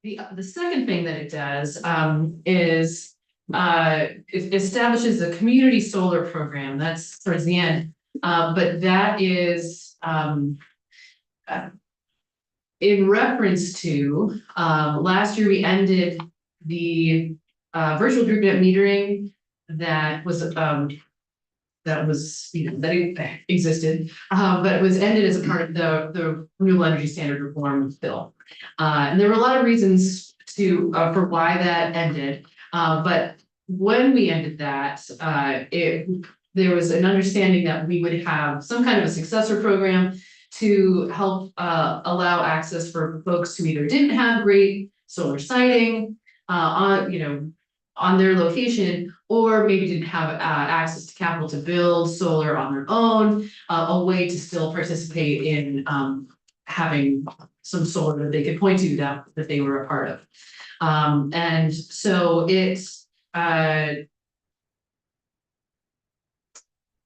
the second thing that it does is it establishes a community solar program. That's towards the end, but that is in reference to last year we ended the virtual group net metering that was that existed, but it was ended as a part of the renewable energy standard reform bill. And there were a lot of reasons for why that ended. But when we ended that, there was an understanding that we would have some kind of a successor program to help allow access for folks who either didn't have great solar siting on their location, or maybe didn't have access to capital to build solar on their own, a way to still participate in having some solar that they could point to that they were a part of. And so it's I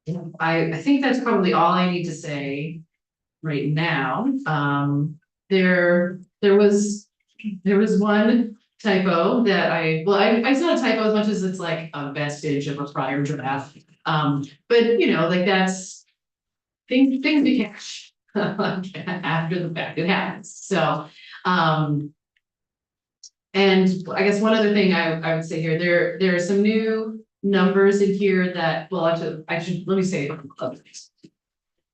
think that's probably all I need to say right now. There was one typo that it's not a typo as much as it's like a vestige of a prior draft. But like that's things became after the fact, it happens. So and I guess one other thing I would say here, there are some new numbers in here that, well, actually let me say other things.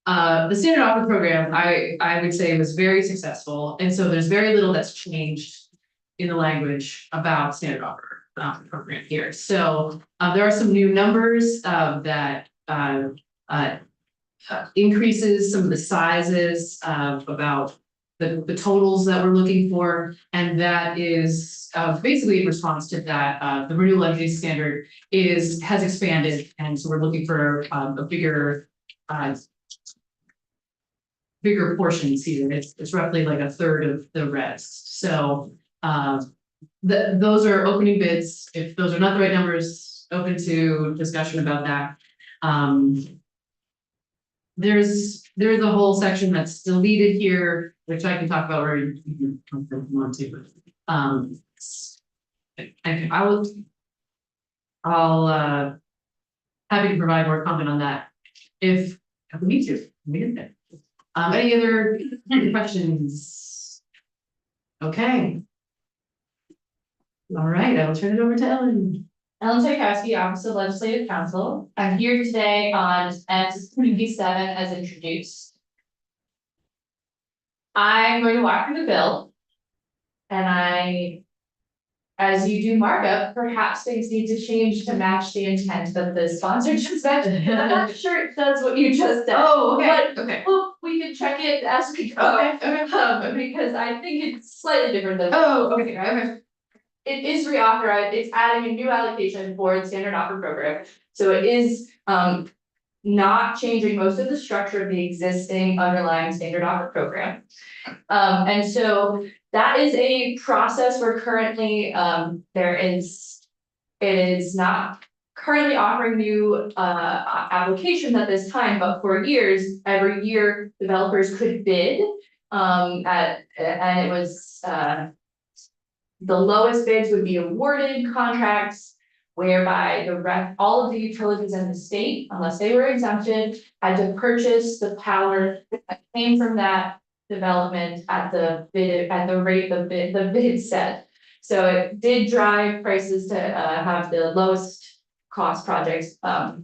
The standard offer program, I would say was very successful. And so there's very little that's changed in the language about standard offer program here. So there are some new numbers that increases some of the sizes about the totals that we're looking for. And that is basically in response to that, the renewable energy standard has expanded. And so we're looking for a bigger portions here. It's roughly like a third of the rest. So those are opening bids. If those are not the right numbers, open to discussion about that. There's a whole section that's deleted here, which I can talk about where you want to. I'll happy to provide more comment on that if we need to. Any other questions? Okay. All right, I will turn it over to Ellen. Ellen Tchaikovsky, Office of Legislative Counsel. I'm here today on SB7 as introduced. I'm going to walk through the bill, and as you do markup, perhaps things need to change to match the intent that the sponsor just mentioned. I'm not sure it does what you just said. Oh, okay. But okay. Well, we can check it as we go. Okay. Because I think it's slightly different than. Oh, okay. It is reauthorized. It's adding a new allocation for the standard offer program. So it is not changing most of the structure of the existing underlying standard offer program. And so that is a process we're currently, it is not currently offering new applications at this time, but for years, every year developers could bid and it was the lowest bids would be awarded contracts whereby all of the utilities in the state, unless they were exempted, had to purchase the power that came from that development at the rate the bid set. So it did drive prices to have the lowest cost projects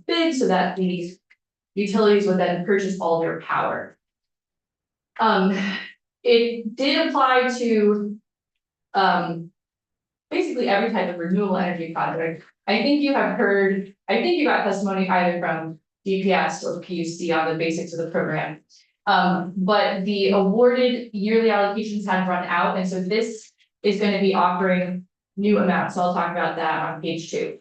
bid so that these utilities would then purchase all their power. It did apply to basically every type of renewable energy project. I think you got testimony either from DPS or PUC on the basics of the program. But the awarded yearly allocations have run out, and so this is going to be offering new amounts. So I'll talk about that on page 2.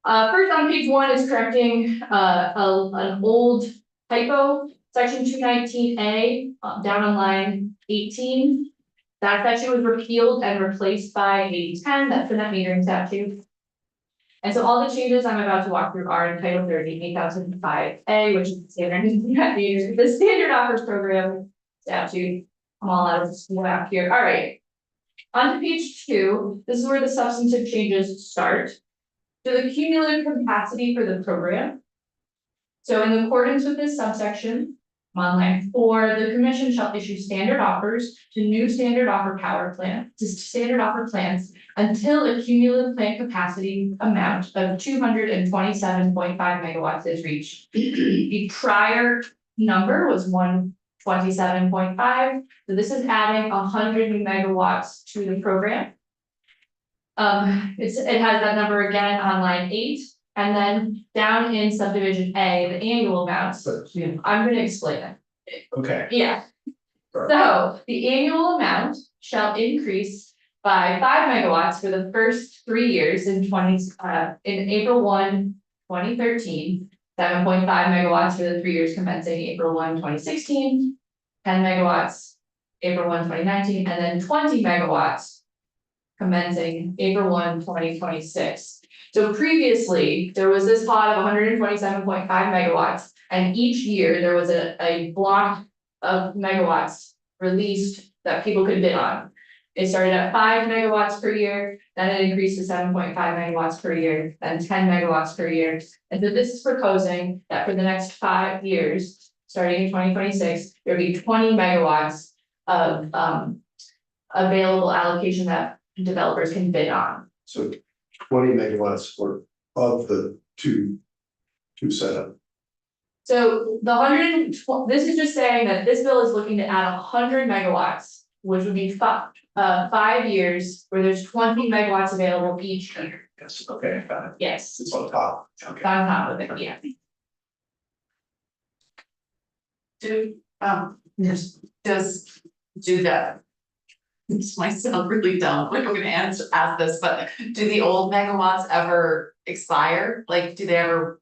First on page 1 is correcting an old typo, section 219A, down on line 18. That section was repealed and replaced by 8010, that's the net metering statute. And so all the changes I'm about to walk through are in Title 30, 8005A, which is the standard offer program statute. I'm all out of school out here. All right. On to page 2, this is where the substantive changes start. So the cumulative capacity for the program. So in accordance with this subsection, on line 4, the commission shall issue standard offers to new standard offer power plant, to standard offer plants until a cumulative plant capacity amount of 227.5 megawatts is reached. The prior number was 127.5, so this is adding 100 megawatts to the program. It has that number again on line 8, and then down in subdivision A, the annual amounts, I'm gonna explain it. Okay. Yeah. So the annual amount shall increase by 5 megawatts for the first 3 years in April 1, 2013, 7.5 megawatts for the 3 years commencing April 1, 2016, 10 megawatts April 1, 2019, and then 20 megawatts commencing April 1, 2026. So previously, there was this pot of 127.5 megawatts, and each year there was a block of megawatts released that people could bid on. It started at 5 megawatts per year, then it increased to 7.5 megawatts per year, then 10 megawatts per year. And so this is proposing that for the next 5 years, starting in 2026, there'll be 20 megawatts of available allocation that developers can bid on. So 20 megawatts for of the two setup. So the this is just saying that this bill is looking to add 100 megawatts, which would be 5 years where there's 20 megawatts available each year. Yes, okay, got it. Yes, It's on top. Okay. on top of it, yeah. Do that. This might sound really dumb, like I'm gonna ask this, but do the old megawatts ever expire? Like, do they ever,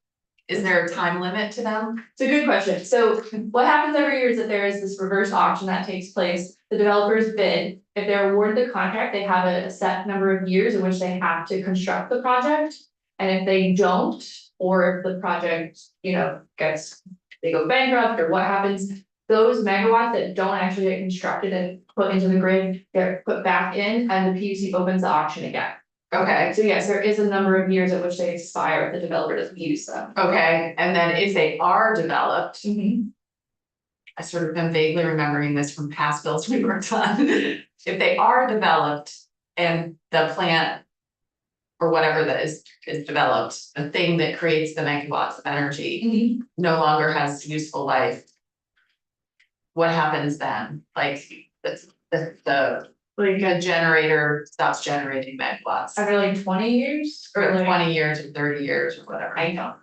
is there a time limit to them? It's a good question. So what happens every year is that there is this reverse auction that takes place. The developers bid. If they're awarded the contract, they have a set number of years in which they have to construct the project. And if they don't, or if the project, they go bankrupt or what happens, those megawatts that don't actually get constructed and put into the grid, get put back in, and the PUC opens the auction again. Okay, So yes, there is a number of years at which they expire if the developer doesn't use them. okay, and then if they are developed, Mhm. I sort of am vaguely remembering this from past bills we worked on. If they are developed and the plant or whatever that is developed, the thing that creates the megawatts of energy no longer has useful life. What happens then? Like the generator stops generating megawatts After like 20 years or or like, 20 years or 30 years or whatever. I don't.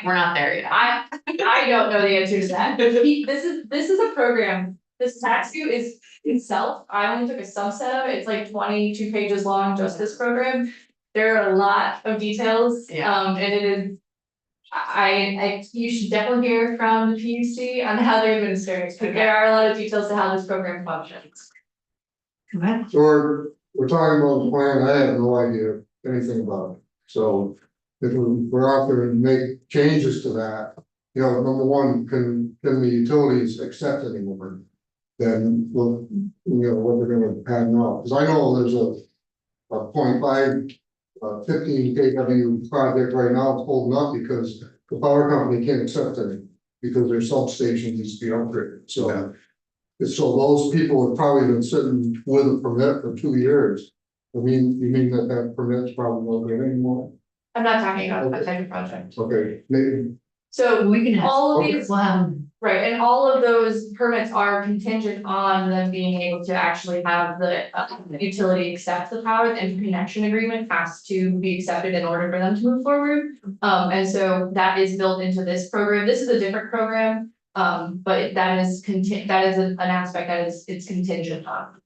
We're not there yet. I don't know the answer to that. This is a program, this tax view is itself, I only took a subset of it, it's like 22 pages long, just this program. There are a lot of details, Yeah. and it is. You should definitely hear from the PUC on how they're administering it, but there are a lot of details to how this program functions. So we're talking about the plan, I have no idea anything about it, so if we're out there and make changes to that. Number one, can the utilities accept anymore? Then we'll, what we're gonna patent out, because I know there's a 0.5, 15 kW project right now, it's holding up because the power company can't accept it. Because their substation needs to be upgraded, so. So those people have probably been sitting with a permit for 2 years. You mean that permit's probably not good anymore? I'm not talking about that type of project. Okay, maybe, So We can ask. all of these, Wow. right, and all of those permits are contingent on them being able to actually have the utility accept the power. The interconnection agreement has to be accepted in order for them to move forward. And so that is built into this program. This is a different program. But that is an aspect that it's contingent on.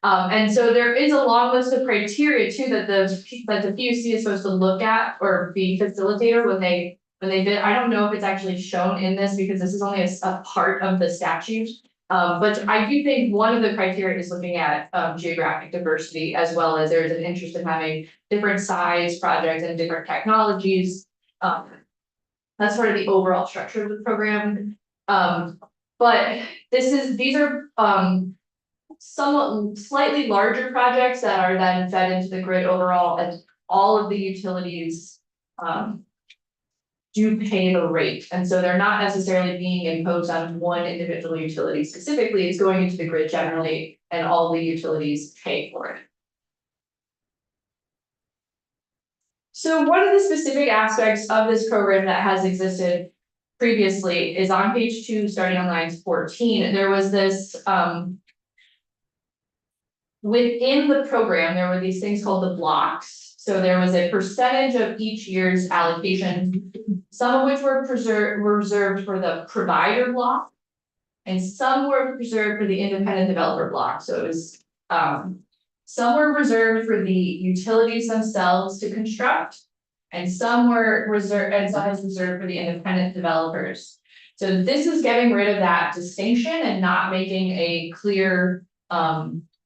And so there is a long list of criteria too that the PUC is supposed to look at or be facilitator when they bid. I don't know if it's actually shown in this because this is only a part of the statute. But I do think one of the criteria is looking at geographic diversity, as well as there's an interest in having different size projects and different technologies. That's sort of the overall structure of the program. But these are somewhat slightly larger projects that are then fed into the grid overall, and all of the utilities do pay the rate, and so they're not necessarily being imposed on one individual utility specifically, it's going into the grid generally, and all the utilities pay for it. So one of the specific aspects of this program that has existed previously is on page 2, starting on line 14, there was this, within the program, there were these things called the blocks. So there was a percentage of each year's allocation, some of which were reserved for the provider block. And some were reserved for the independent developer block, so it was, some were reserved for the utilities themselves to construct. And some were reserved, and some was reserved for the independent developers. So this is getting rid of that distinction and not making a clear,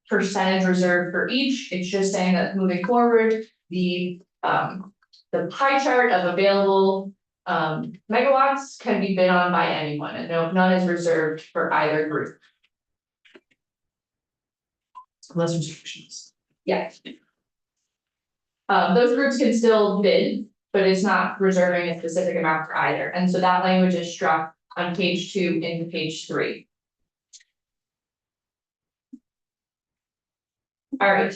percentage reserved for each. It's just saying that moving forward, the pie chart of available megawatts can be bid on by anyone, and none is reserved for either group. Less restrictions. Yeah. Those groups can still bid, but it's not reserving a specific amount for either, and so that language is struck on page 2 into page 3. All right,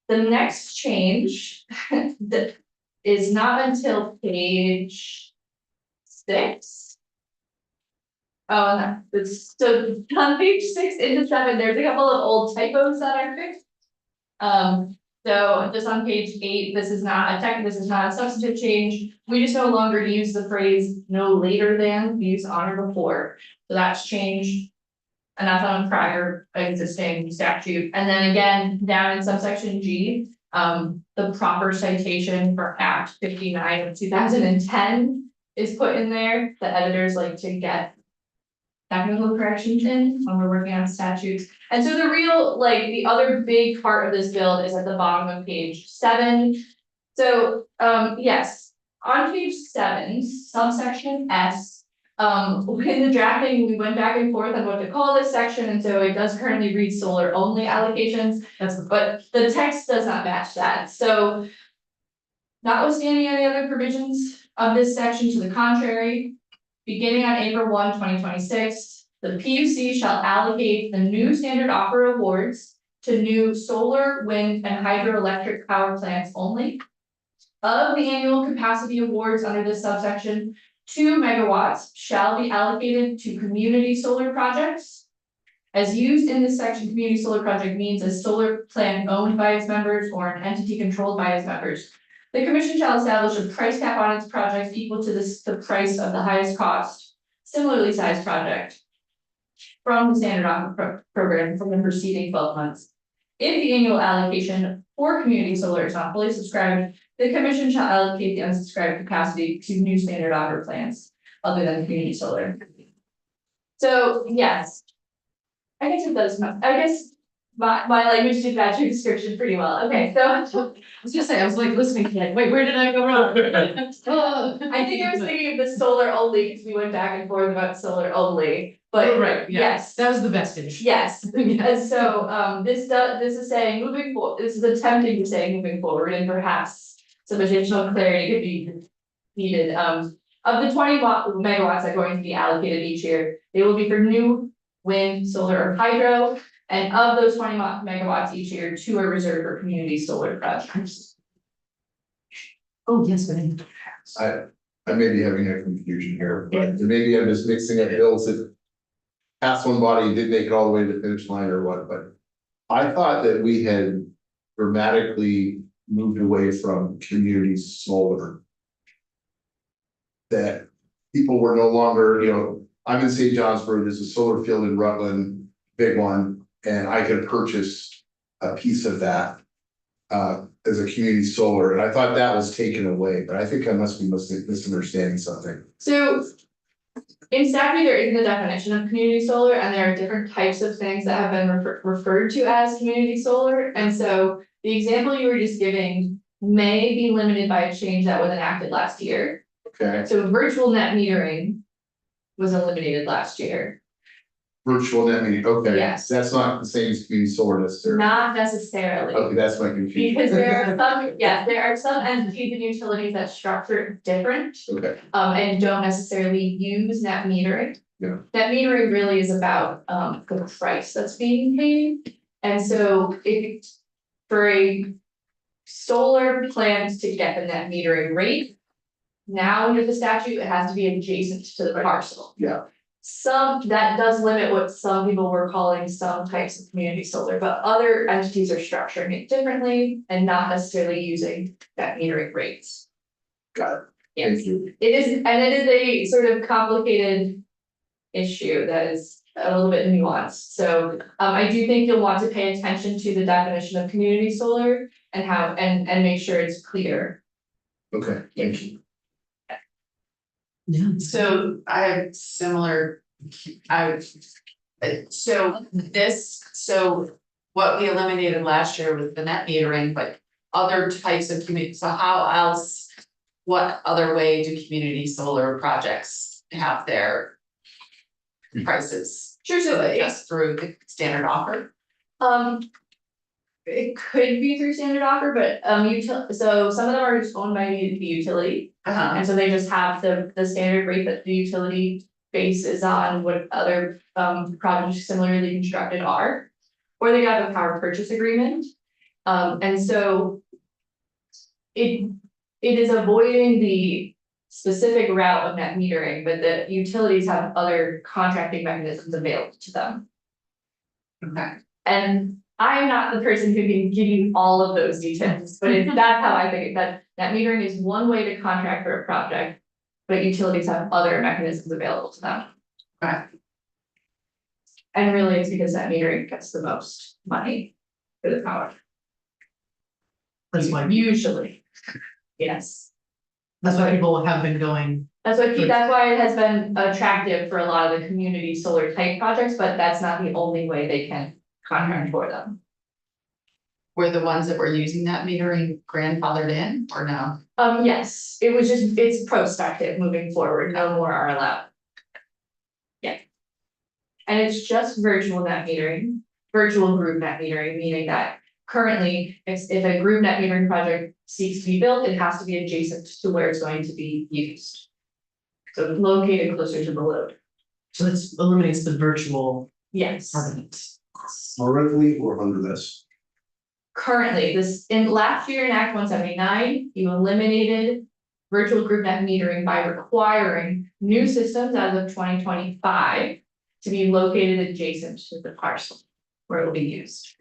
the next change that is not until page 6. Oh, no, it's so on page 6 into 7, there's a couple of old typos that are fixed. So just on page 8, this is not a substantive change. We just no longer use the phrase no later than, we use on or before. So that's changed. And that's on prior existing statute. And then again, down in subsection G, the proper citation for Act 59 of 2010 is put in there. The editors like to get technical corrections in when we're working on statutes. And so the real, like, the other big part of this bill is at the bottom of page 7. So, yes, on page 7, subsection S, in the drafting, we went back and forth on what to call this section, and so it does currently read solar only allocations, but the text does not match that, so. Notwithstanding any other provisions of this section to the contrary, beginning on April 1, 2026, the PUC shall allocate the new standard offer awards to new solar, wind, and hydroelectric power plants only. Of the annual capacity awards under this subsection, 2 megawatts shall be allocated to community solar projects. As used in this section, community solar project means a solar plant owned by its members or an entity controlled by its members. The commission shall establish a price cap on its projects equal to the price of the highest cost, similarly sized project from the standard offer program from the preceding 12 months. If the annual allocation for community solar is not fully subscribed, the commission shall allocate the unsubscribed capacity to new standard offer plants other than community solar. So, yes. I guess it does, I guess my language did match your description pretty well. Okay, so I was gonna say, I was like listening to it, wait, where did I go wrong? Oh. I think I was thinking of the solar only because we went back and forth about solar only, but Right, yeah. yes. That was the vestige. Yes, Yeah. and so this is saying moving forward, this is attempting to say moving forward, and perhaps some additional clarity could be needed. Of the 20 megawatts that are going to be allocated each year, they will be for new wind, solar, or hydro. And of those 20 megawatts each year, 2 are reserved for community solar projects. Oh, yes, but. I may be having a confusion here, but maybe I'm just mixing up bills that past one body did make it all the way to the finish line or what, but I thought that we had dramatically moved away from community solar. That people were no longer, I'm in St. Johnsburg, there's a solar field in Rutland, big one, and I could purchase a piece of that as a community solar, and I thought that was taken away, but I think I must be misunderstanding something. So in statute, there isn't a definition of community solar, and there are different types of things that have been referred to as community solar. And so the example you were just giving may be limited by a change that was enacted last year. Okay, So virtual net metering was eliminated last year. Virtual net metering, okay. Yes. That's not the same as community solar necessarily. Not necessarily. Okay, that's my confusion. Because there are some, yeah, there are some entities and utilities that structure it different, Okay, and don't necessarily use net metering. Yeah. Net metering really is about, the price that's being paid, and so if, for a solar plant to get the net metering rate, now under the statute, it has to be adjacent to the parcel. yeah, That does limit what some people were calling some types of community solar, but other entities are structuring it differently and not necessarily using net metering rates. got it. Yes, Thank you. it is, and it is a sort of complicated issue that is a little bit nuanced, so I do think you'll want to pay attention to the definition of community solar and how, and make sure it's clear. Okay, thank you. Yeah. So I have similar, so what we eliminated last year was the net metering, but other types of community, so how else? What other way do community solar projects have their prices? Sure, so Just through the standard offer? It could be through standard offer, but so some of them are just owned by the utility. And so they just have the standard rate that the utility bases on what other projects similarly constructed are. Or they have a power purchase agreement. And so it is avoiding the specific route of net metering, but the utilities have other contracting mechanisms available to them. Okay. And I'm not the person who can give you all of those details, but that's how I think that metering is one way to contract for a project. But utilities have other mechanisms available to them. Okay. And really it's because net metering gets the most money for the power. That's why, Usually. Yes, that's why people have been going, that's why it has been attractive for a lot of the community solar type projects, but that's not the only way they can contract for them. Were the ones that were using that metering grandfathered in or no? Yes, it was just, it's prospective moving forward, no more are allowed. Yeah. And it's just virtual net metering, virtual group net metering, meaning that currently, if a group net metering project seeks to be built, it has to be adjacent to where it's going to be used. So located closer to the load, so this eliminates the virtual yes. part of it. Currently or under this? Currently, in last year in Act 179, you eliminated virtual group net metering by requiring new systems as of 2025 to be located adjacent to the parcel where it will be used.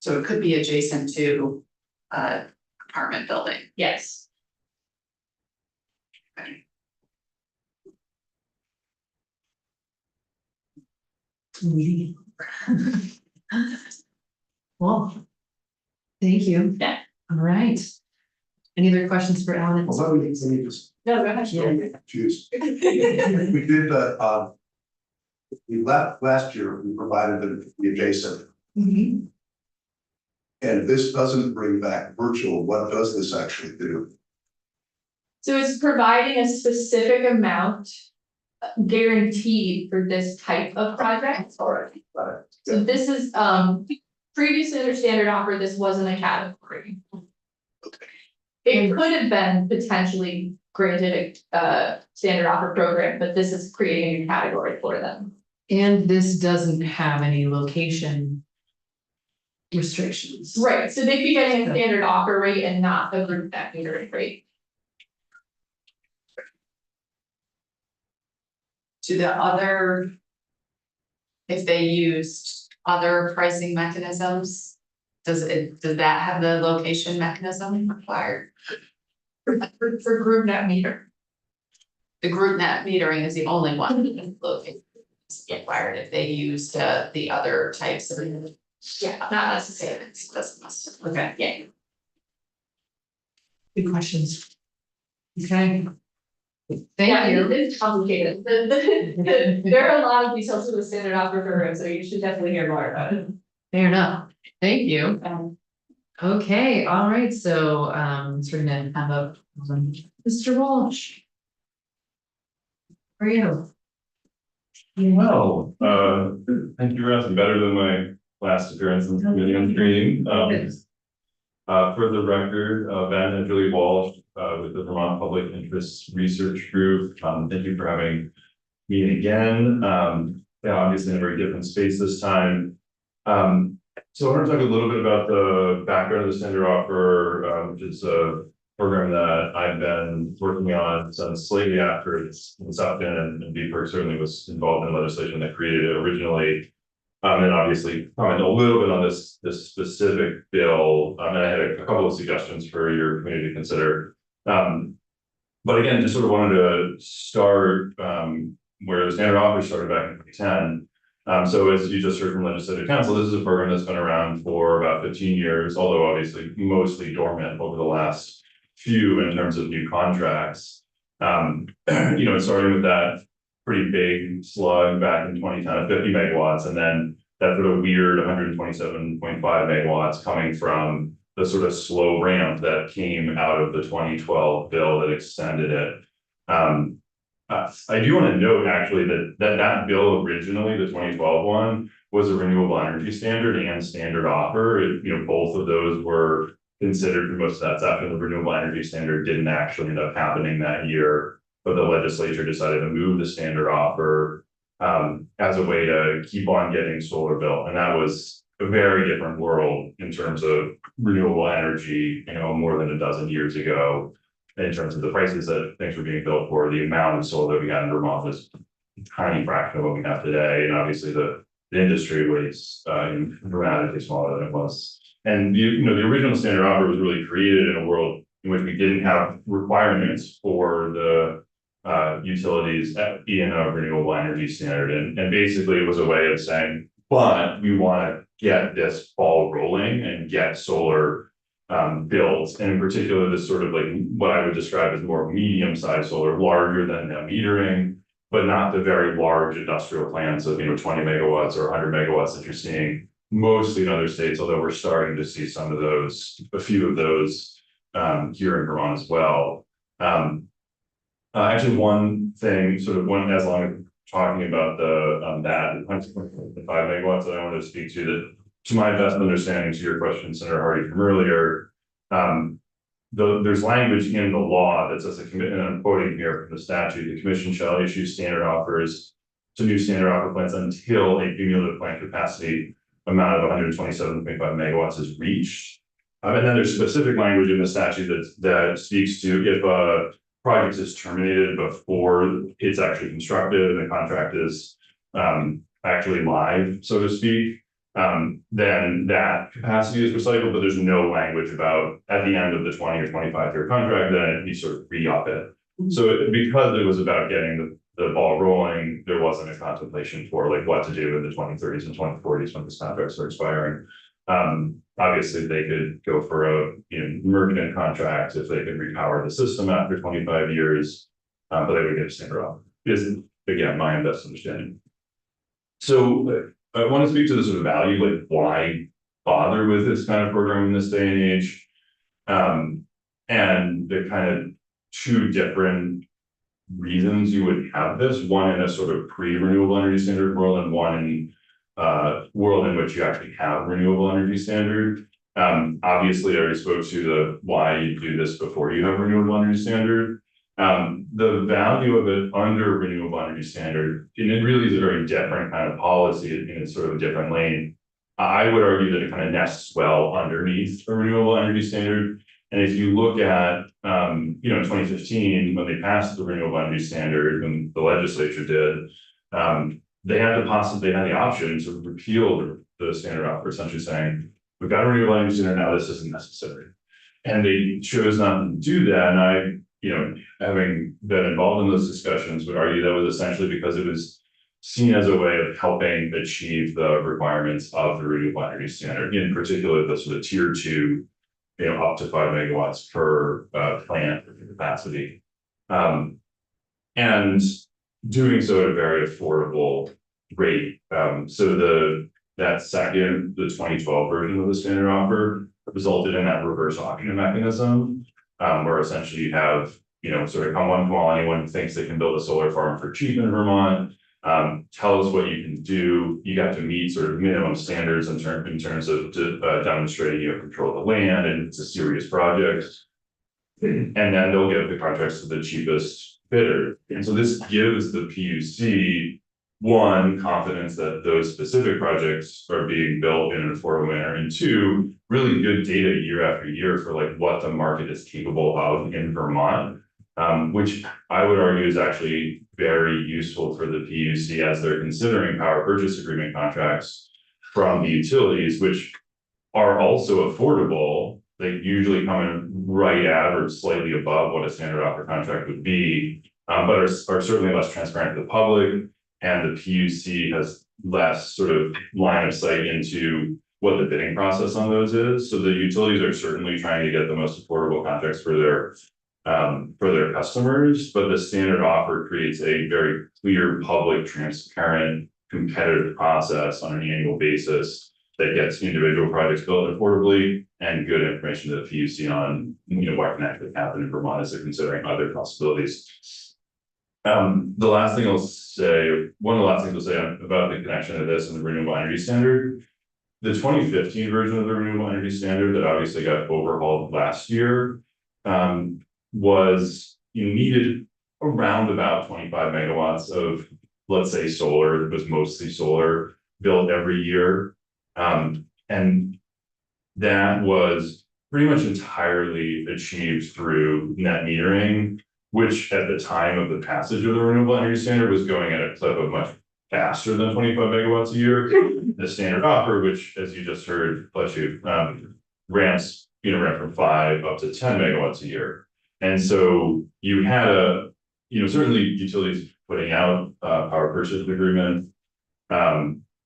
So it could be adjacent to apartment building. Yes. Well, thank you. Yeah. All right. Any other questions for Alan? Well, let me just No, go ahead. choose. We did the, we last year, we provided the adjacent, Mhm. and this doesn't bring back virtual. What does this actually do? So it's providing a specific amount guaranteed for this type of project. All right, got it. So this is, previously under standard offer, this wasn't a category. It could have been potentially granted a standard offer program, but this is creating a new category for them. And this doesn't have any location restrictions. Right, so they'd be getting a standard offer rate and not a group net metering rate. To the other. If they used other pricing mechanisms, does that have the location mechanism required? For group net meter. The group net metering is the only one located required if they used the other types of. Yeah, not necessarily. Okay. Yeah. Good questions. Okay. Yeah, Thank you. it's complicated. There are a lot of details to the standard offer program, so you should definitely hear more about it. Fair enough. Thank you. Okay, all right, so we're gonna have a Mr. Walsh. How are you? Well, thank you for asking, better than my last appearance in the committee on screening. For the record, Ben and Julie Walsh, with the Vermont Public Interest Research Group, thank you for having me again. Yeah, obviously in a very different space this time. So I want to talk a little bit about the background of the standard offer, which is a program that I've been working on since slightly after it's up in, and BPERC certainly was involved in legislation that created it originally. And obviously comment a little bit on this specific bill, and I had a couple of suggestions for your committee to consider. But again, just sort of wanted to start where the standard offer started back in 2010. So as you just heard from Legislative Council, this is a program that's been around for about 15 years, although obviously mostly dormant over the last few in terms of new contracts. Starting with that pretty big slug back in 2010 of 50 megawatts, and then that sort of weird 127.5 megawatts coming from the sort of slow ramp that came out of the 2012 bill that extended it. I do want to note actually that bill originally, the 2012 one, was a renewable energy standard and standard offer. Both of those were considered for most of that stuff, and the renewable energy standard didn't actually end up happening that year, but the legislature decided to move the standard offer as a way to keep on getting solar built. And that was a very different world in terms of renewable energy, more than a dozen years ago, in terms of the prices that things were being built for. The amount of solar that we got in Vermont was a tiny fraction of what we have today. And obviously the industry was dramatically smaller than it was. And the original standard offer was really created in a world in which we didn't have requirements for the utilities in a renewable energy standard. And basically it was a way of saying, but we want to get this ball rolling and get solar built. And in particular, this sort of like what I would describe as more medium-sized solar, larger than net metering, but not the very large industrial plants of 20 megawatts or 100 megawatts that you're seeing mostly in other states, although we're starting to see a few of those here in Vermont as well. Actually, one thing, as long as talking about that 125 megawatts that I wanted to speak to, to my best understanding, to your question, Senator Hardy, from earlier, there's language in the law that says, and I'm quoting here from the statute, the commission shall issue standard offers to new standard offer plants until a cumulative plant capacity amount of 127.5 megawatts is reached. And then there's specific language in the statute that speaks to if a project is terminated before it's actually constructed and the contract is actually live, so to speak, then that capacity is recycled, but there's no language about at the end of the 20 or 25 year contract, then you sort of re-up it. So because it was about getting the ball rolling, there wasn't a contemplation for like what to do in the 2030s and 2040s when these contracts are expiring. Obviously they could go for a merchant contract if they could repower the system after 25 years, but they would get a standard offer. Is again my best understanding. So I want to speak to the sort of value, like why bother with this kind of program in this day and age, and the kind of two different reasons you would have this, one in a sort of pre-renewable energy standard world and one in world in which you actually have renewable energy standard. Obviously I already spoke to the why you do this before you have renewable energy standard. The value of it under renewable energy standard, and it really is a very different kind of policy in it's sort of a different lane. I would argue that it kind of nests well underneath a renewable energy standard. And if you look at, in 2015, when they passed the renewable energy standard, when the legislature did, they had the option to repeal the standard offer, essentially saying, we've got a renewable energy standard now, this isn't necessary. And they chose not to do that. And I, having been involved in those discussions, would argue that was essentially because it was seen as a way of helping achieve the requirements of the renewable energy standard, in particular the sort of tier 2, up to 5 megawatts per plant capacity. And doing so at a very affordable rate. So that second, the 2012 version of the standard offer resulted in that reverse auction mechanism, where essentially you have, sort of come one, anyone who thinks they can build a solar farm for cheap in Vermont, Tell us what you can do. You got to meet sort of minimum standards in terms of demonstrating you have control of the land and it's a serious project. And then they'll give the contracts to the cheapest bidder. And so this gives the PUC one, confidence that those specific projects are being built in an affordable manner, and two, really good data year after year for like what the market is capable of in Vermont. Which I would argue is actually very useful for the PUC as they're considering power purchase agreement contracts from the utilities, which are also affordable. They usually come in right at or slightly above what a standard offer contract would be, but are certainly less transparent to the public. And the PUC has less sort of line of sight into what the bidding process on those is. So the utilities are certainly trying to get the most affordable contracts for their customers, but the standard offer creates a very clear, public, transparent, competitive process on an annual basis that gets individual projects built affordably and good information to the PUC on, what can actually happen in Vermont as they're considering other possibilities. The last thing I'll say, one of the last things I'll say about the connection of this and the renewable energy standard. The 2015 version of the renewable energy standard that obviously got overhauled last year, was you needed around about 25 megawatts of, let's say, solar. It was mostly solar built every year. And that was pretty much entirely achieved through net metering, which at the time of the passage of the renewable energy standard was going at a clip of much faster than 25 megawatts a year. The standard offer, which, as you just heard, bless you, ramps, ran from 5 up to 10 megawatts a year. And so you had certainly utilities putting out power purchase agreement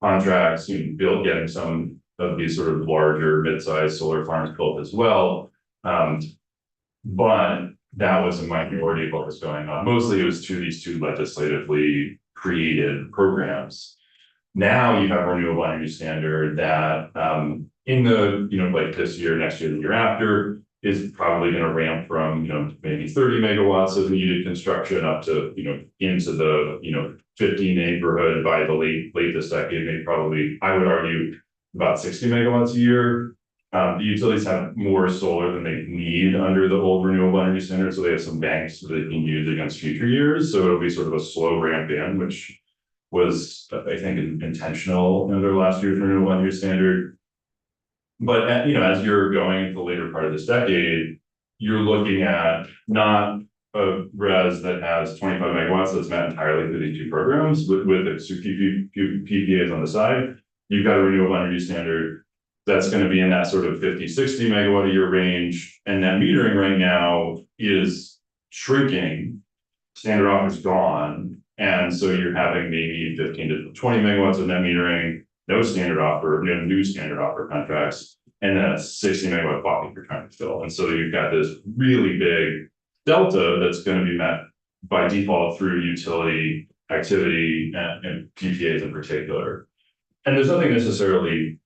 contracts, getting some of these sort of larger mid-sized solar farms built as well. But that was a minority of what was going on. Mostly it was these two legislatively created programs. Now you have a renewable energy standard that in the, like this year, next year, the year after, is probably going to ramp from, maybe 30 megawatts of needed construction up to, into the, 15 neighborhood by the late this decade, maybe probably, I would argue, about 60 megawatts a year. The utilities have more solar than they need under the old renewable energy standard, so they have some banks that they can use against future years. So it'll be sort of a slow ramp in, which was, I think, intentional under last year's renewable energy standard. But as you're going into the later part of this decade, you're looking at not a res that has 25 megawatts that's met entirely through these two programs with PPAs on the side. You've got a renewable energy standard that's going to be in that sort of 50, 60 megawatt a year range. And that metering right now is shrinking. Standard offer's gone. And so you're having maybe 15 to 20 megawatts of net metering, no standard offer, no new standard offer contracts, and then a 60 megawatt bucket you're trying to fill. And so you've got this really big delta that's going to be met by default through utility activity and PPAs in particular. And there's nothing necessarily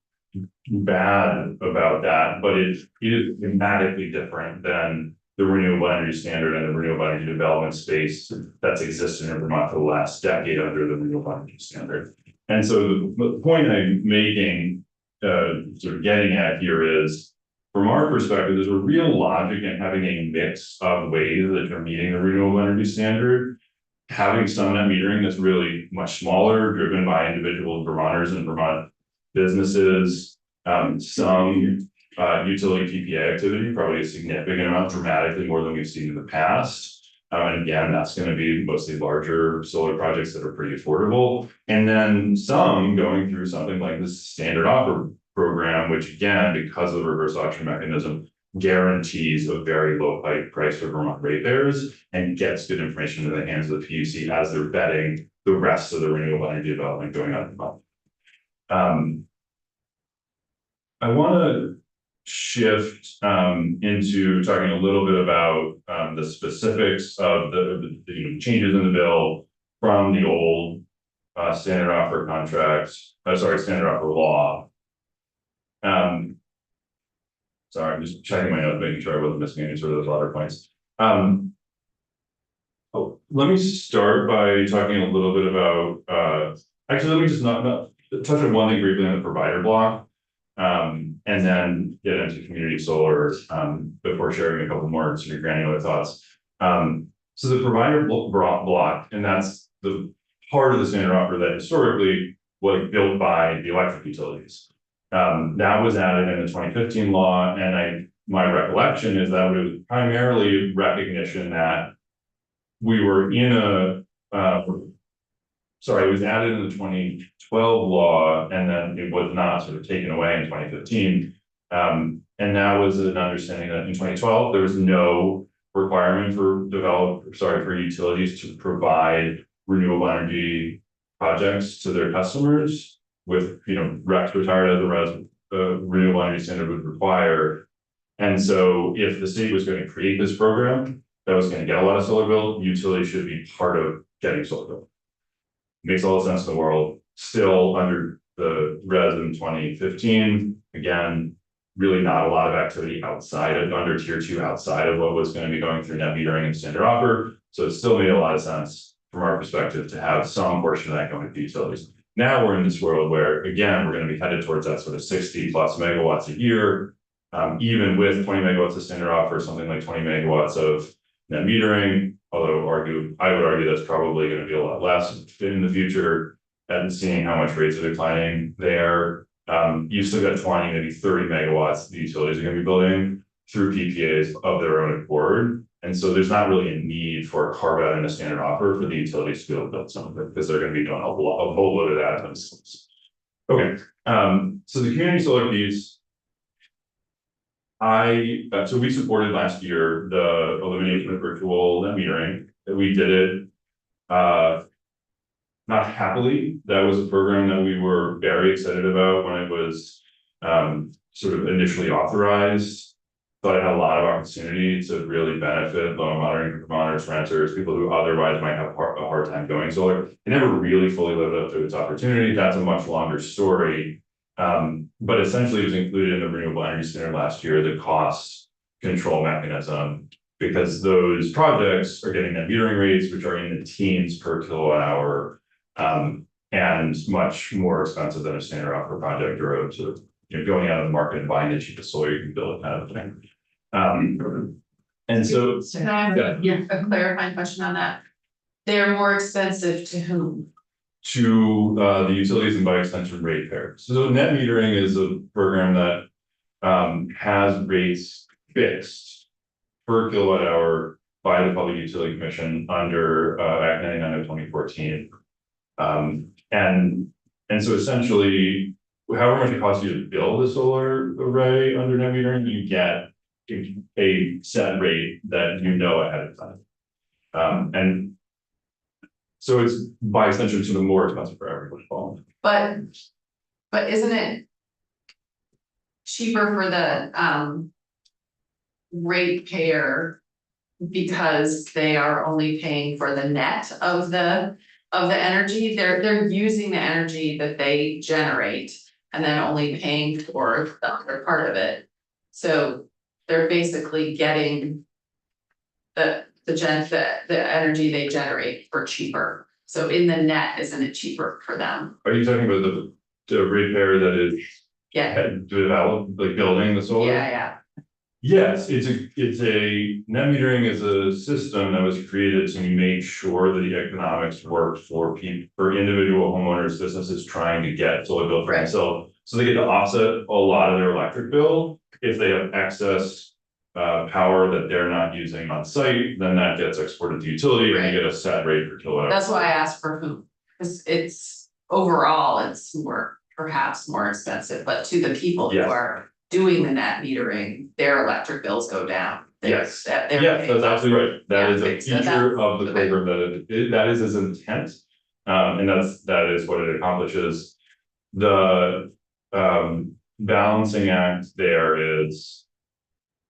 bad about that, but it is dramatically different than the renewable energy standard and the renewable energy development space that's existed in Vermont for the last decade under the renewable energy standard. And so the point I'm making, sort of getting at here is, from our perspective, there's a real logic in having a mix of ways that you're meeting the renewable energy standard. Having some net metering that's really much smaller, driven by individual Vermonters and Vermont businesses, some utility PPA activity, probably a significant amount, dramatically more than we've seen in the past. And again, that's going to be mostly larger solar projects that are pretty affordable. And then some going through something like this standard offer program, which again, because of the reverse auction mechanism, guarantees a very low price for Vermont ratepayers and gets good information in the hands of the PUC as they're vetting the rest of the renewable energy development going on in Vermont. I want to shift into talking a little bit about the specifics of the changes in the bill from the old standard offer contracts, standard offer law. Sorry, I'm just checking my notes, making sure I wasn't missing any sort of those other points. Oh, let me start by talking a little bit about, actually, let me just not touch on one thing briefly on the provider block. And then get into community solar, before sharing a couple more sort of granular thoughts. So the provider block, and that's the part of the standard offer that historically was built by the electric utilities. That was added in the 2015 law, and my recollection is that it was primarily recognition that we were in a, sorry, it was added in the 2012 law, and then it was not sort of taken away in 2015. And that was an understanding that in 2012, there was no requirement for utilities to provide renewable energy projects to their customers with, RECs retired as the renewable energy standard would require. And so if the state was going to create this program that was going to get a lot of solar built, utilities should be part of getting solar built. Makes all the sense in the world. Still under the res in 2015, again, really not a lot of activity outside of under tier 2, outside of what was going to be going through net metering and standard offer. So it still made a lot of sense from our perspective to have some portion of that going to utilities. Now we're in this world where, again, we're going to be headed towards that sort of 60 plus megawatts a year. Even with 20 megawatts of standard offer, something like 20 megawatts of net metering, although I would argue that's probably going to be a lot less in the future, and seeing how much rates are declining there. You still got 20, maybe 30 megawatts the utilities are going to be building through PPAs of their own accord. And so there's not really a need for a carve out in a standard offer for the utilities to be able to build some of it, because they're going to be doing a whole load of that themselves. Okay, so the community solar piece. So we supported last year the elimination of virtual net metering. We did it not happily. That was a program that we were very excited about when it was sort of initially authorized. Thought it had a lot of opportunity to really benefit low and moderate income homeowners, renters, people who otherwise might have a hard time going solar. It never really fully lived up to its opportunity. That's a much longer story. But essentially it was included in the renewable energy standard last year, the cost control mechanism, because those projects are getting net metering rates, which are in the teens per kilowatt hour, and much more expensive than a standard offer project or a sort of, going out of the market and buying the cheapest solar you can build kind of thing. And so, Can I have a clarifying question on that? They're more expensive to whom? to the utilities and by extension ratepayers. So net metering is a program that has rates fixed per kilowatt hour by the Public Utility Commission under Act 99 of 2014. And so essentially, however much it costs you to build a solar array under net metering, you get a set rate that ahead of time. And so it's by extension sort of more expensive for everyone involved. But isn't it cheaper for the ratepayer because they are only paying for the net of the energy? They're using the energy that they generate and then only paying for the other part of it. So they're basically getting the energy they generate for cheaper. So in the net, isn't it cheaper for them? Are you talking about the ratepayer that is developed, like building the solar? Yeah. Yes, it's a net metering is a system that was created to make sure that the economics work for individual homeowners, businesses trying to get solar built for themselves. So they get to offset a lot of their electric bill if they have excess power that they're not using on site, then that gets exported to utility and you get a set rate per kilowatt. That's why I asked for whom, because it's overall, it's perhaps more expensive, but to the people who are doing the net metering, their electric bills go down. Yes, that's absolutely right. That is a feature of the program that is its intent. And that is what it accomplishes. The balancing act there is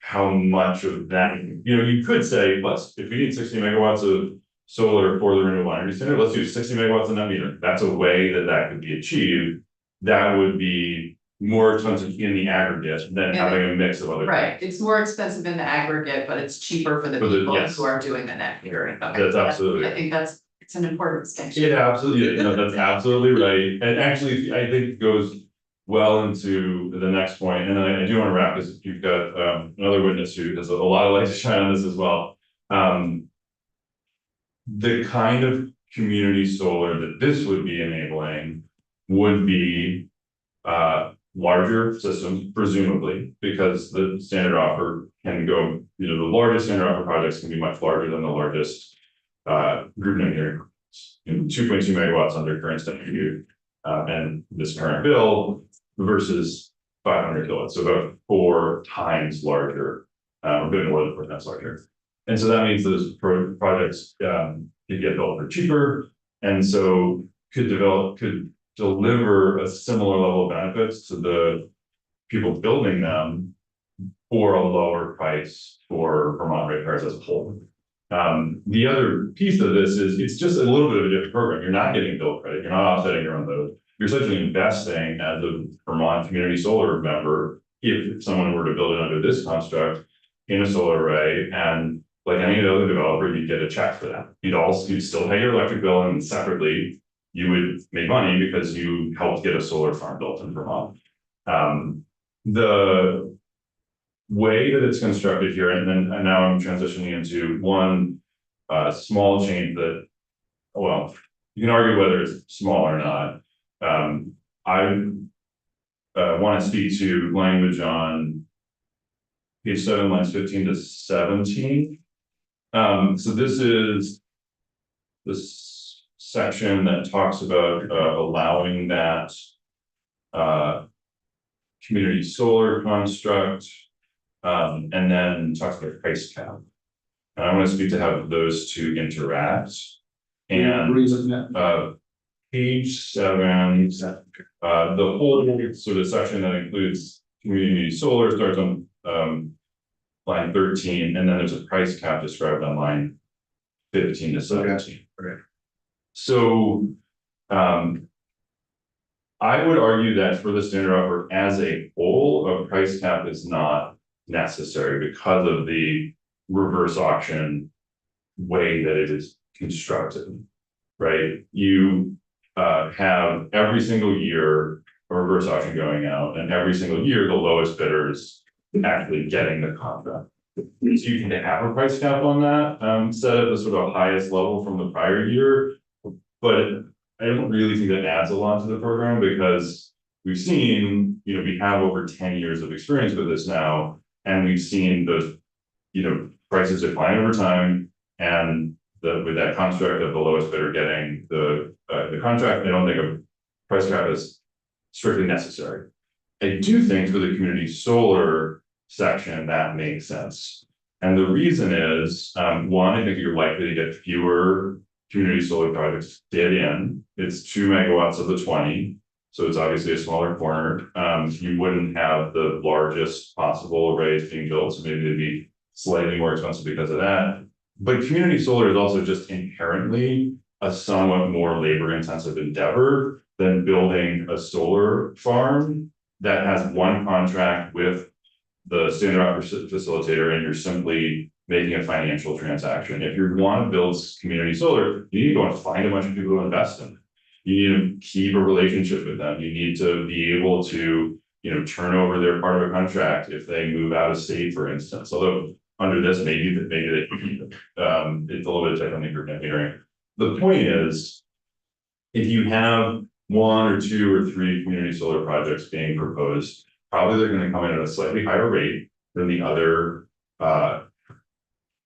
how much of that, you could say, if we need 60 megawatts of solar for the renewable energy standard, let's do 60 megawatts of net metering. That's a way that could be achieved. That would be more expensive in the aggregate than having a mix of other. Right, it's more expensive in the aggregate, but it's cheaper for the people yes. who are doing the net metering. Okay, That's absolutely. I think it's an important distinction. It absolutely, no, that's absolutely right, and actually, I think it goes well into the next point, and I do wanna wrap this, you've got another witness who has a lot of light to shine on this as well. The kind of community solar that this would be enabling would be larger systems, presumably, because the standard offer can go, the largest standard offer projects can be much larger than the largest group net metering. 2.2 megawatts under current standard and this current bill versus 500 kilowatts, so about 4 times larger, a bit more than 4 times larger. And so that means those projects could get built for cheaper, and so could deliver a similar level of benefits to the people building them for a lower price for Vermont ratepayers as a whole. The other piece of this is it's just a little bit of a different program. You're not getting bill credit, you're not offsetting your own load. You're essentially investing as a Vermont community solar member, if someone were to build it under this construct, in a solar array, and like any other developer, you'd get a check for that. You'd still pay your electric bill, and separately, you would make money because you helped get a solar farm built in Vermont. The way that it's constructed here, and now I'm transitioning into one small change that, well, you can argue whether it's small or not. I want to speak to language on page 7, lines 15 to 17. So this is this section that talks about allowing that community solar construct, and then talks about price cap. And I want to speak to how those two interact. And page 7, the whole sort of section that includes community solar starts on line 13, and then there's a price cap described on line 15 to 17. Okay. So I would argue that for the standard offer as a whole, a price cap is not necessary because of the reverse auction way that it is constructed, right? You have every single year a reverse auction going out, and every single year the lowest bidder is actually getting the contract. So you can have a price cap on that, set at the sort of highest level from the prior year, but I don't really think that adds a lot to the program, because we've seen, we have over 10 years of experience with this now, and we've seen those, prices decline over time, and with that construct of the lowest bidder getting the contract, I don't think a price cap is strictly necessary. I do think for the community solar section that makes sense, and the reason is, one, I think you're likely to get fewer community solar projects bid in. It's 2 megawatts of the 20, so it's obviously a smaller corner. You wouldn't have the largest possible arrays being built, so maybe they'd be slightly more expensive because of that. But community solar is also just inherently a somewhat more labor intensive endeavor than building a solar farm that has one contract with the standard offer facilitator, and you're simply making a financial transaction. If you want to build community solar, you need to go and find a bunch of people to invest in. You need to keep a relationship with them. You need to be able to, turn over their part of a contract if they move out of state, for instance. Although under this, maybe they can keep it. It's a little bit different than group net metering. The point is, if you have 1 or 2 or 3 community solar projects being proposed, probably they're going to come in at a slightly higher rate than the other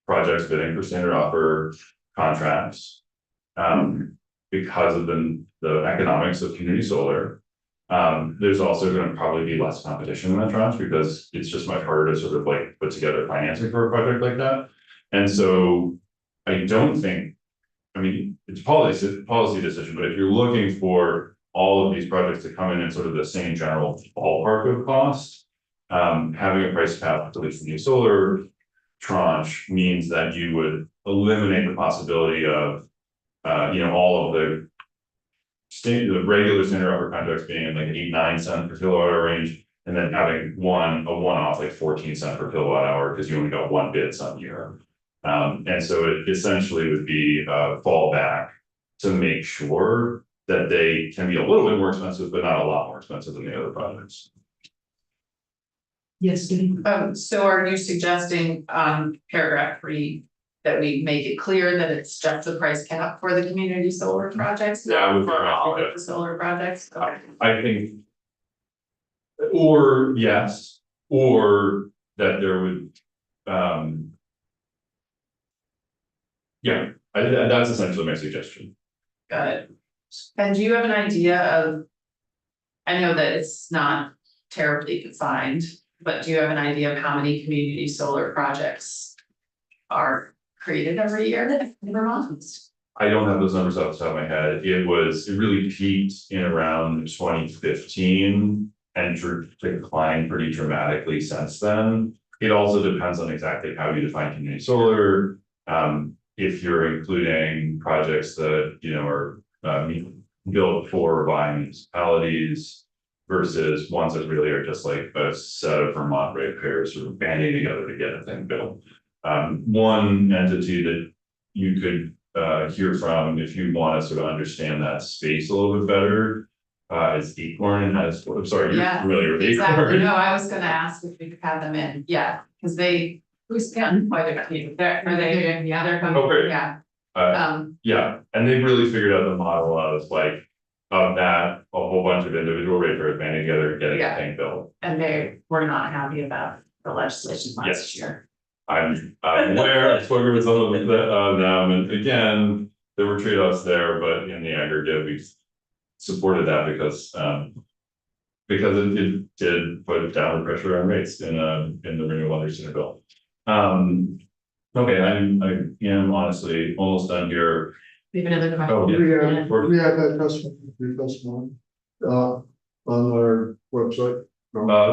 projects bidding for standard offer contracts, because of the economics of community solar. There's also going to probably be less competition in that tranche, because it's just much harder to sort of like put together financing for a project like that. And so I don't think, it's policy decision, but if you're looking for all of these projects to come in sort of the same general ballpark of cost, having a price cap to the community solar tranche means that you would eliminate the possibility of all of the the regular standard offer contracts being in like an 8-9 cent per kilowatt hour range. And then having a one-off like 14 cent per kilowatt hour, because you only got one bid some year. And so it essentially would be a fallback to make sure that they can be a little bit more expensive, but not a lot more expensive than the other projects. Yes, Judy? So are you suggesting on paragraph 3 that we make it clear that it's just the price cap for the community solar projects? Yeah, I would not For all recommend of the solar projects? Okay. I think. Or yes, or that there would, yeah, that's essentially my suggestion. Got it. And do you have an idea of? I know that it's not terribly defined, but do you have an idea of how many community solar projects are created every year in Vermont? I don't have those numbers off the top of my head. It really peaked in around 2015 and declined pretty dramatically since then. It also depends on exactly how you define community solar. If you're including projects that, are built for or by municipalities versus ones that really are just like a set of Vermont ratepayers sort of banding together to get a thing built. One entity that you could hear from if you want to sort of understand that space a little bit better is Acorn and I'm sorry, you're familiar with Exactly, Acorn. no, I was gonna ask if we could have them in, yeah, because who's gotten quite a few, they're coming, Oh, great. yeah. Yeah, and they've really figured out the model of like, of that, a whole bunch of individual ratepayers banding together and getting a thing built. And they were not happy about the legislation last Yes. year. I'm aware, I've spoken with some of them, and again, there were trade-offs there, but in the aggregate, we supported that because it did put downward pressure on rates in the renewable energy center bill. Okay, I am honestly almost done here. We have another question. Oh, yeah. We have that testimony, on our website.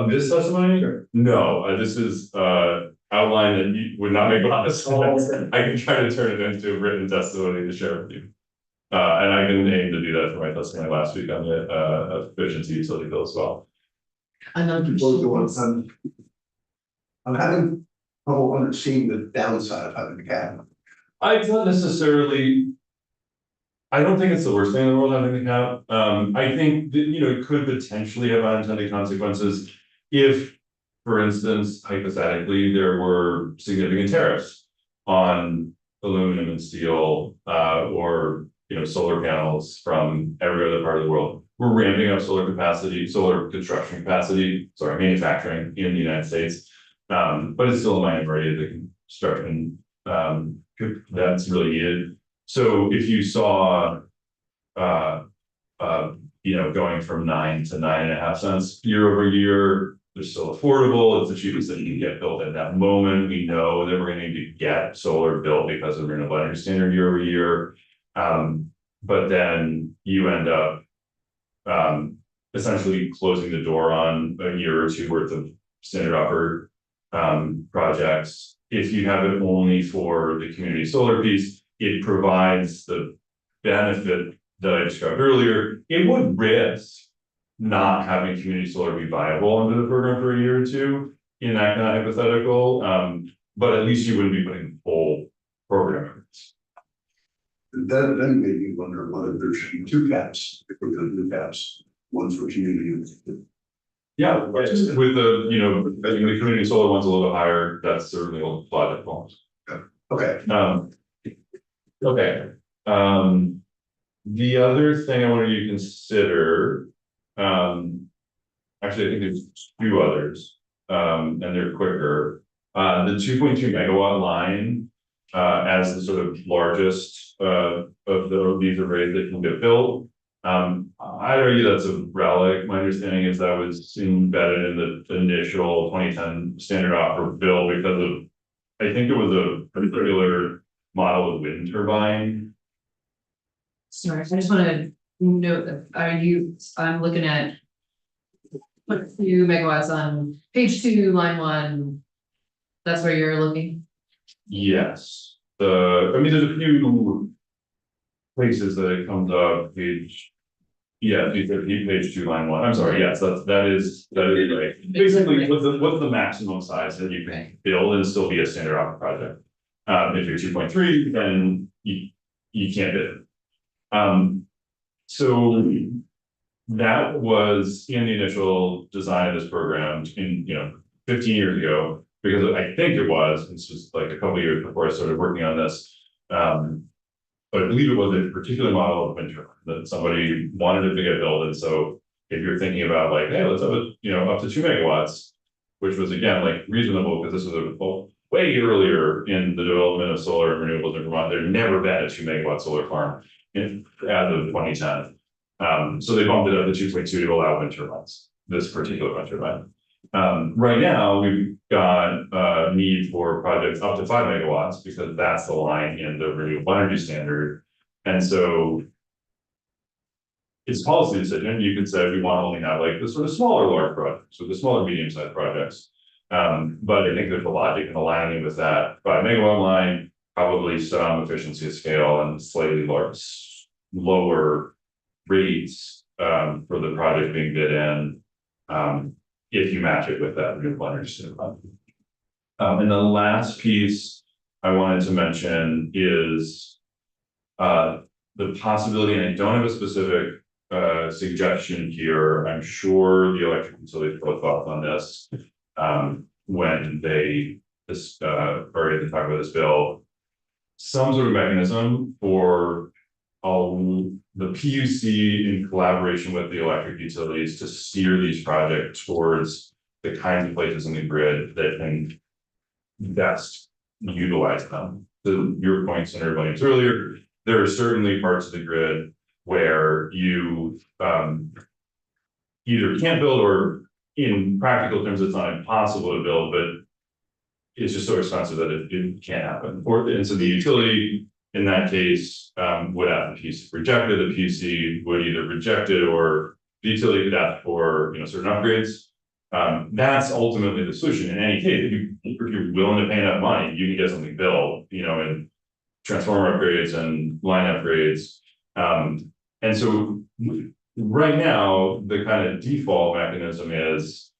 This testimony? No, this is outline that you would not make a lot of sense. I can try to turn it into a written testimony to share with you. And I can aim to do that for my testimony last week on the efficiency utility bill as well. Another question. I'm having trouble understanding the downside of having a cap. It's not necessarily. I don't think it's the worst thing in the world having a cap. I think that, it could potentially have unintended consequences if, for instance, hypothetically, there were significant tariffs on aluminum and steel, or, solar panels from every other part of the world. We're ramping up solar construction capacity, manufacturing in the United States. But it's still a minority of the construction, that's really needed. So if you saw, going from 9 to 9.5 cents year over year, they're still affordable. It's the cheapest that you can get built at that moment. We know that we're going to need to get solar built because of renewable energy standard year over year. But then you end up essentially closing the door on a year or two worth of standard offer projects. If you have it only for the community solar piece, it provides the benefit that I described earlier. It would risk not having community solar be viable under the program for a year or two in that kind of hypothetical. But at least you wouldn't be putting the whole program at risk. Then maybe you wonder whether there should be two caps, if we're gonna do caps, one's for community. Yeah, with the, I think the community solar one's a little higher, that's certainly logical. Okay. Okay. The other thing I wanted you to consider, actually, I think there's two others, and they're quicker. The 2.2 megawatt line, as the sort of largest of these arrays that can get built. I'd argue that's a relic. My understanding is that was embedded in the initial 2010 standard offer bill because of, I think it was a particular model of wind turbine. Sorry, I just want to note that I'm looking at a few megawatts on page 2, line 1. That's where you're looking. Yes, there's a few places that it comes up, page Yeah, page 2, line 1, I'm sorry, yes, that is right. Basically, what's the maximum size that you can build and still be a standard offer project? If you're 2.3, then you can't bid. So that was in the initial design of this program in, 15 years ago, because I think it was, this was like a couple of years before I started working on this. But I believe it was a particular model of wind turbine that somebody wanted to get built, and so if you're thinking about like, hey, let's have it, up to 2 megawatts, which was again, like reasonable, because this was a way earlier in the development of solar and renewables in Vermont. There'd never been a 2 megawatt solar farm as of 2010. So they bumped it up to 2.2 to allow wind turbines, this particular wind turbine. Right now, we've got a need for projects up to 5 megawatts, because that's the line in the renewable energy standard. And so it's policy decision. You could say we want to only have like the sort of smaller large projects, so the smaller medium-sized projects. But I think there's a logic in aligning with that 5 megawatt line, probably some efficiency of scale and slightly lower rates for the project being bid in. If you match it with that renewable energy standard. And the last piece I wanted to mention is the possibility, and I don't have a specific suggestion here. I'm sure the electric utilities will thoughts on this when they already talk about this bill. Some sort of mechanism for the PUC in collaboration with the electric utilities to steer these projects towards the kinds of places in the grid that can best utilize them. To your point, Senator Williams earlier, there are certainly parts of the grid where you either can't build, or in practical terms, it's not impossible to build, but it's just so expensive that it can't happen. And so the utility in that case, would have the PUC rejected, the PUC would either reject it, or the utility could ask for, certain upgrades. That's ultimately the solution. In any case, if you're willing to pay enough money, you can get something built, and transformer upgrades and line upgrades. And so right now, the kind of default mechanism is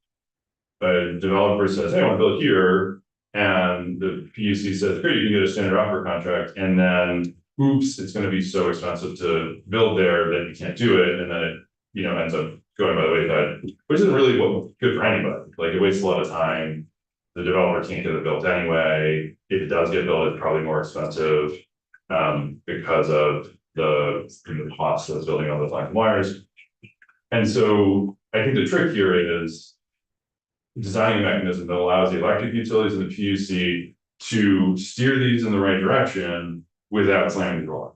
a developer says, hey, I want to build here. And the PUC says, great, you can get a standard offer contract, and then oops, it's going to be so expensive to build there that you can't do it, and then it ends up going by the wayside, which isn't really good for anybody. Like, it wastes a lot of time. The developer can't get it built anyway. If it does get built, it's probably more expensive because of the cost of building all those lines and wires. And so I think the trick here is designing a mechanism that allows the electric utilities and the PUC to steer these in the right direction without slamming the door,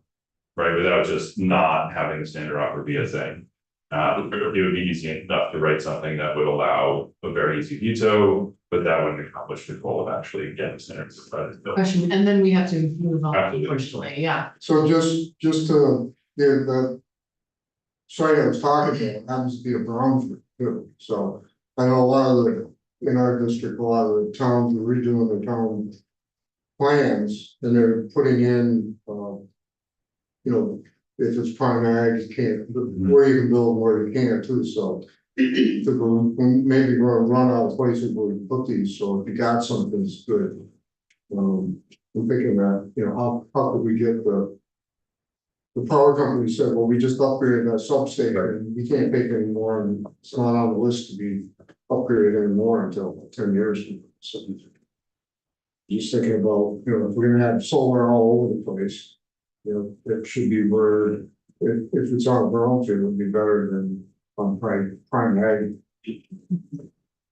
right? Without just not having the standard offer be a thing. It would be easy enough to write something that would allow a very easy veto, but that wouldn't accomplish the goal of actually getting standards. Question, and then we have to move on, Absolutely. unfortunately, yeah. So just to, the site I was talking about happens to be a brownfield too, so I know a lot of in our district, a lot of the towns are redoing the town plans, and they're putting in, if it's primary, you can't, where you can build, where you can't too, so maybe we're run out of places where we put these, so if you got something that's good. I'm thinking that, how could we get the power company said, well, we just upgraded that substation, we can't take any more, and it's not on the list to be upgraded anymore until 10 years. So just thinking about, if we're gonna have solar all over the place, it should be where, if it's on a brownfield, it would be better than on prime ag.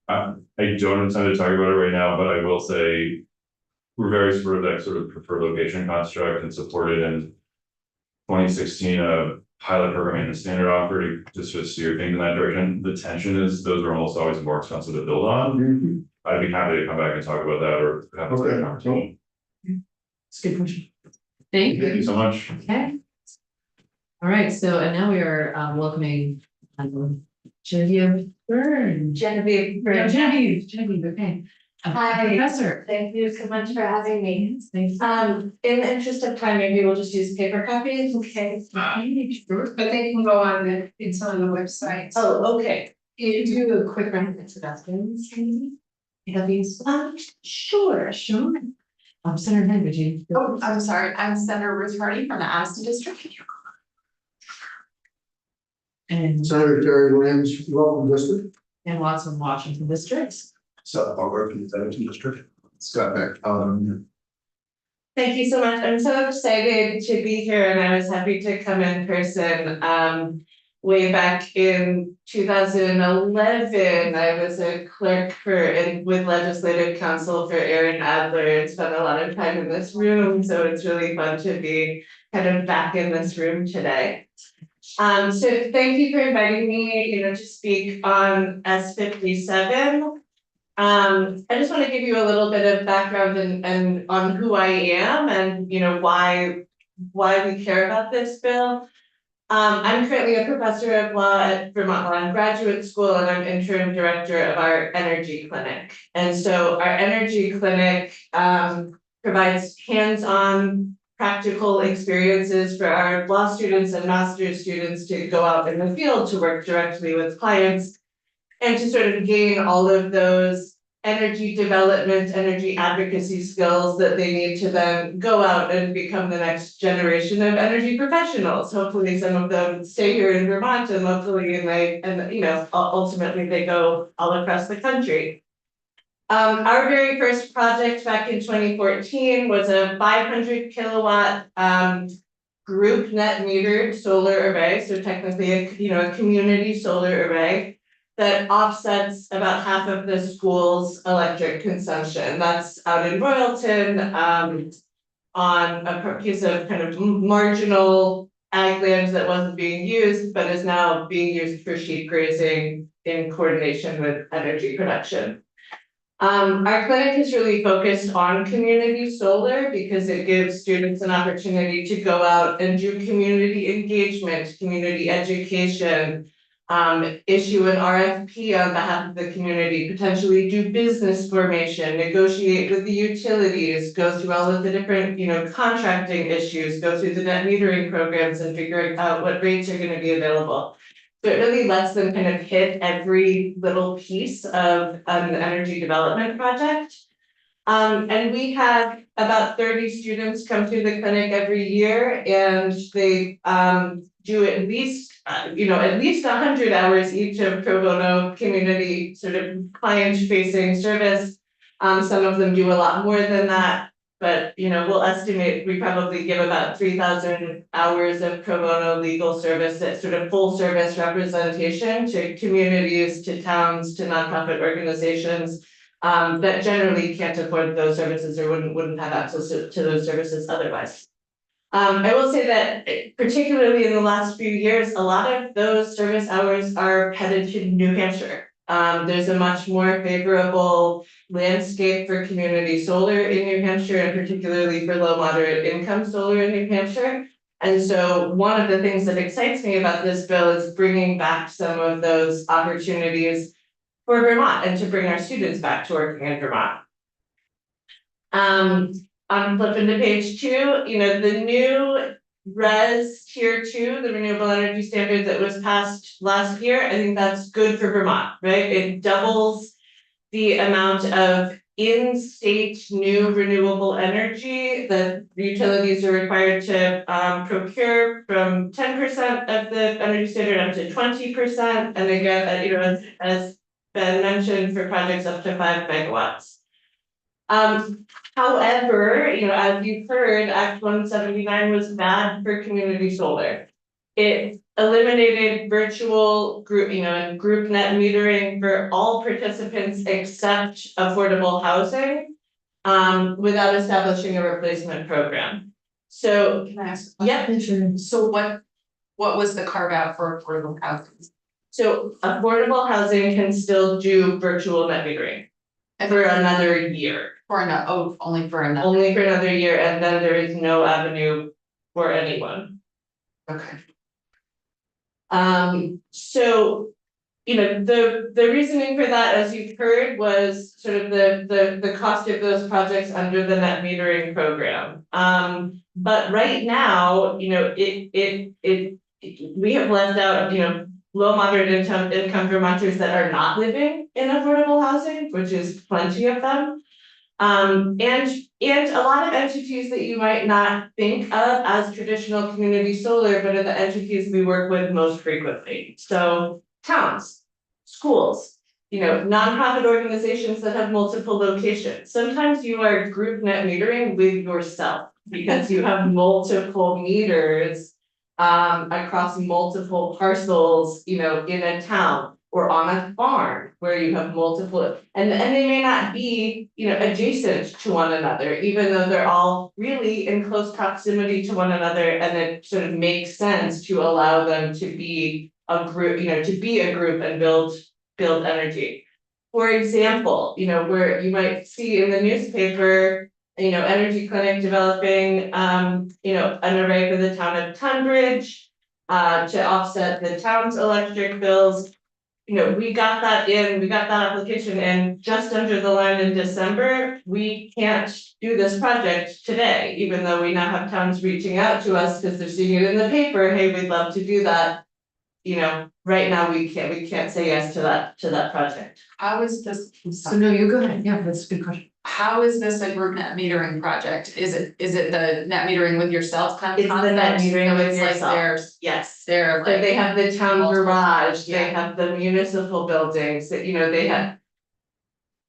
I don't intend to talk about it right now, but I will say we're very sort of that sort of preferred location construct and supported in 2016 a pilot program and a standard offer to just sort of steer things in that direction. The tension is those are almost always more expensive to build on. I'd be happy to come back and talk about that or have a second conversation. It's a good question. Thank Thank you you. so much. Okay. All right, so, and now we are welcoming Genevieve Byrne. Genevieve. No, Genevieve, okay. Hi. Professor. Thank you so much for having me. Thanks. In the interest of time, maybe we'll just use paper copies, okay? Sure. But they can go on it's on the website. Oh, okay. You do a quick round of introductions, maybe? Have these? Sure. Sure. Senator, would you? Oh, I'm sorry, I'm Senator Ruth Hardy from the Addison District. And Senator Terry Williams, welcome district. Watson, Washington districts. So I'll work in the 17th district. Scott back, Thank you so much. I'm so excited to be here and I was happy to come in person. Way back in 2011, I was a clerk with Legislative Counsel for Aaron Adler and spent a lot of time in this room. So it's really fun to be kind of back in this room today. So thank you for inviting me, to speak on S57. I just want to give you a little bit of background and on who I am and why we care about this bill. I'm currently a professor of law at Vermont Law and Graduate School, and I'm interim director of our energy clinic. And so our energy clinic provides hands-on practical experiences for our law students and master's students to go out in the field to work directly with clients and to sort of gain all of those energy development, energy advocacy skills that they need to then go out and become the next generation of energy professionals. Hopefully some of them stay here in Vermont and hopefully ultimately they go all across the country. Our very first project back in 2014 was a 500 kilowatt group net metered solar array. So technically a community solar array that offsets about half of the school's electric consumption. That's out in Royalton, on a piece of kind of marginal ag land that wasn't being used, but is now being used for sheep grazing in coordination with energy production. Our clinic is really focused on community solar because it gives students an opportunity to go out and do community engagement, community education, issue an RFP on behalf of the community, potentially do business formation, negotiate with the utilities, go through all of the different, contracting issues, go through the net metering programs and figure out what rates are going to be available. So it really lets them kind of hit every little piece of an energy development project. And we have about 30 students come through the clinic every year and they do at least 100 hours each of pro bono community sort of client facing service. Some of them do a lot more than that, but we'll estimate we probably give about 3,000 hours of pro bono legal service, that sort of full service representation to communities, to towns, to nonprofit organizations that generally can't afford those services or wouldn't have access to those services otherwise. I will say that particularly in the last few years, a lot of those service hours are headed to New Hampshire. There's a much more favorable landscape for community solar in New Hampshire, and particularly for low moderate income solar in New Hampshire. And so one of the things that excites me about this bill is bringing back some of those opportunities for Vermont and to bring our students back to working in Vermont. I'm flipping to page 2, the new RES Tier 2, the renewable energy standard that was passed last year, I think that's good for Vermont, right? It doubles the amount of in-state new renewable energy that utilities are required to procure from 10% of the energy standard up to 20%. And again, as Ben mentioned, for projects up to 5 megawatts. However, as you've heard, Act 179 was bad for community solar. It eliminated virtual group, and group net metering for all participants except affordable housing, without establishing a replacement program. So, Can I ask? yeah, So what was the carve out for affordable housing? so affordable housing can still do virtual net metering for another year. Only for another. Only for another year, and then there is no avenue for anyone. Okay. So the reasoning for that, as you've heard, was sort of the cost of those projects under the net metering program. But right now, we have left out, low moderate income Vermonters that are not living in affordable housing, which is plenty of them. And a lot of entities that you might not think of as traditional community solar, but are the entities we work with most frequently. So towns, schools, nonprofit organizations that have multiple locations. Sometimes you are group net metering with yourself because you have multiple meters across multiple parcels, in a town or on a farm where you have multiple, and they may not be, adjacent to one another, even though they're all really in close proximity to one another, and it sort of makes sense to allow them to be a group, and build energy. For example, where you might see in the newspaper, energy clinic developing, an array for the town of Tunbridge to offset the town's electric bills. We got that application in just under the line in December. We can't do this project today, even though we now have towns reaching out to us because they're seeing it in the paper, hey, we'd love to do that. Right now we can't say yes to that project. How is this, So no, you go ahead, yeah, that's a good question. how is this a group net metering project? Is it the net metering with yourself kind of It's the net concept? metering So with it's like yourself. Yes. they're So like. they have the town multiple garage, towns, they yeah. have the municipal buildings, that, they have.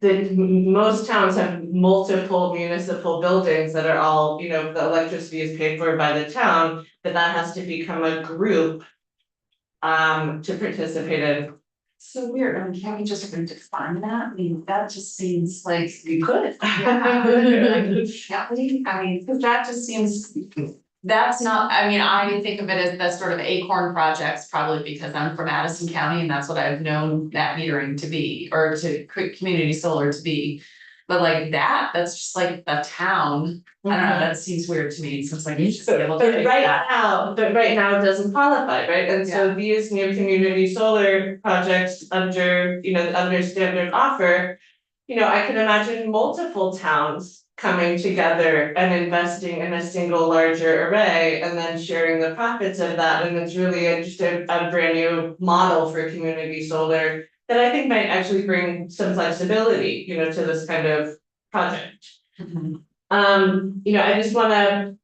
Most towns have multiple municipal buildings that are all, the electricity is paid for by the town, but that has to become a group. To participate in. So weird, I mean, can't we just define that? I mean, that just seems like we could. Can't we? I mean, because that just seems, that's not, I mean, I think of it as the sort of acorn projects, probably because I'm from Addison County and that's what I've known net metering to be, or to community solar to be. But like that's just like the town, I don't know, that seems weird to me, since like you should be able to But fix right that. now it doesn't qualify, right? And so these new community solar projects under, under standard offer. I can imagine multiple towns coming together and investing in a single larger array and then sharing the profits of that. And it's really just a brand new model for community solar that I think might actually bring some flexibility, to this kind of project. I just wanna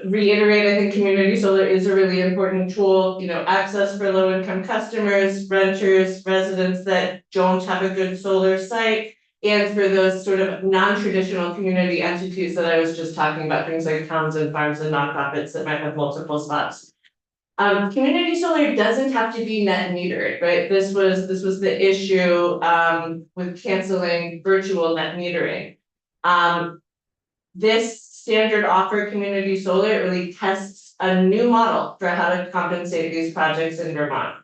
reiterate, I think community solar is a really important tool, access for low income customers, renters, residents that don't have a good solar site. And for those sort of non-traditional community entities that I was just talking about, things like towns and farms and nonprofits that might have multiple spots. Community solar doesn't have to be net metered, right? This was the issue with canceling virtual net metering. This standard offer community solar really tests a new model for how to compensate these projects in Vermont.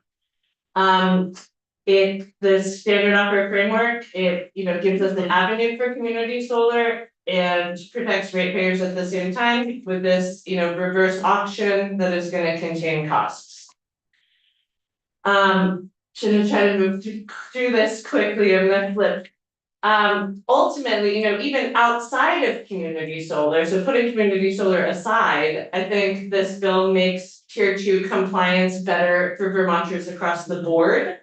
The standard offer framework, gives us an avenue for community solar and protects ratepayers at the same time with this, reverse auction that is gonna contain costs. Should try to move through this quickly. I'm gonna flip. Ultimately, even outside of community solar, so putting community solar aside, I think this bill makes tier 2 compliance better for Vermonters across the board.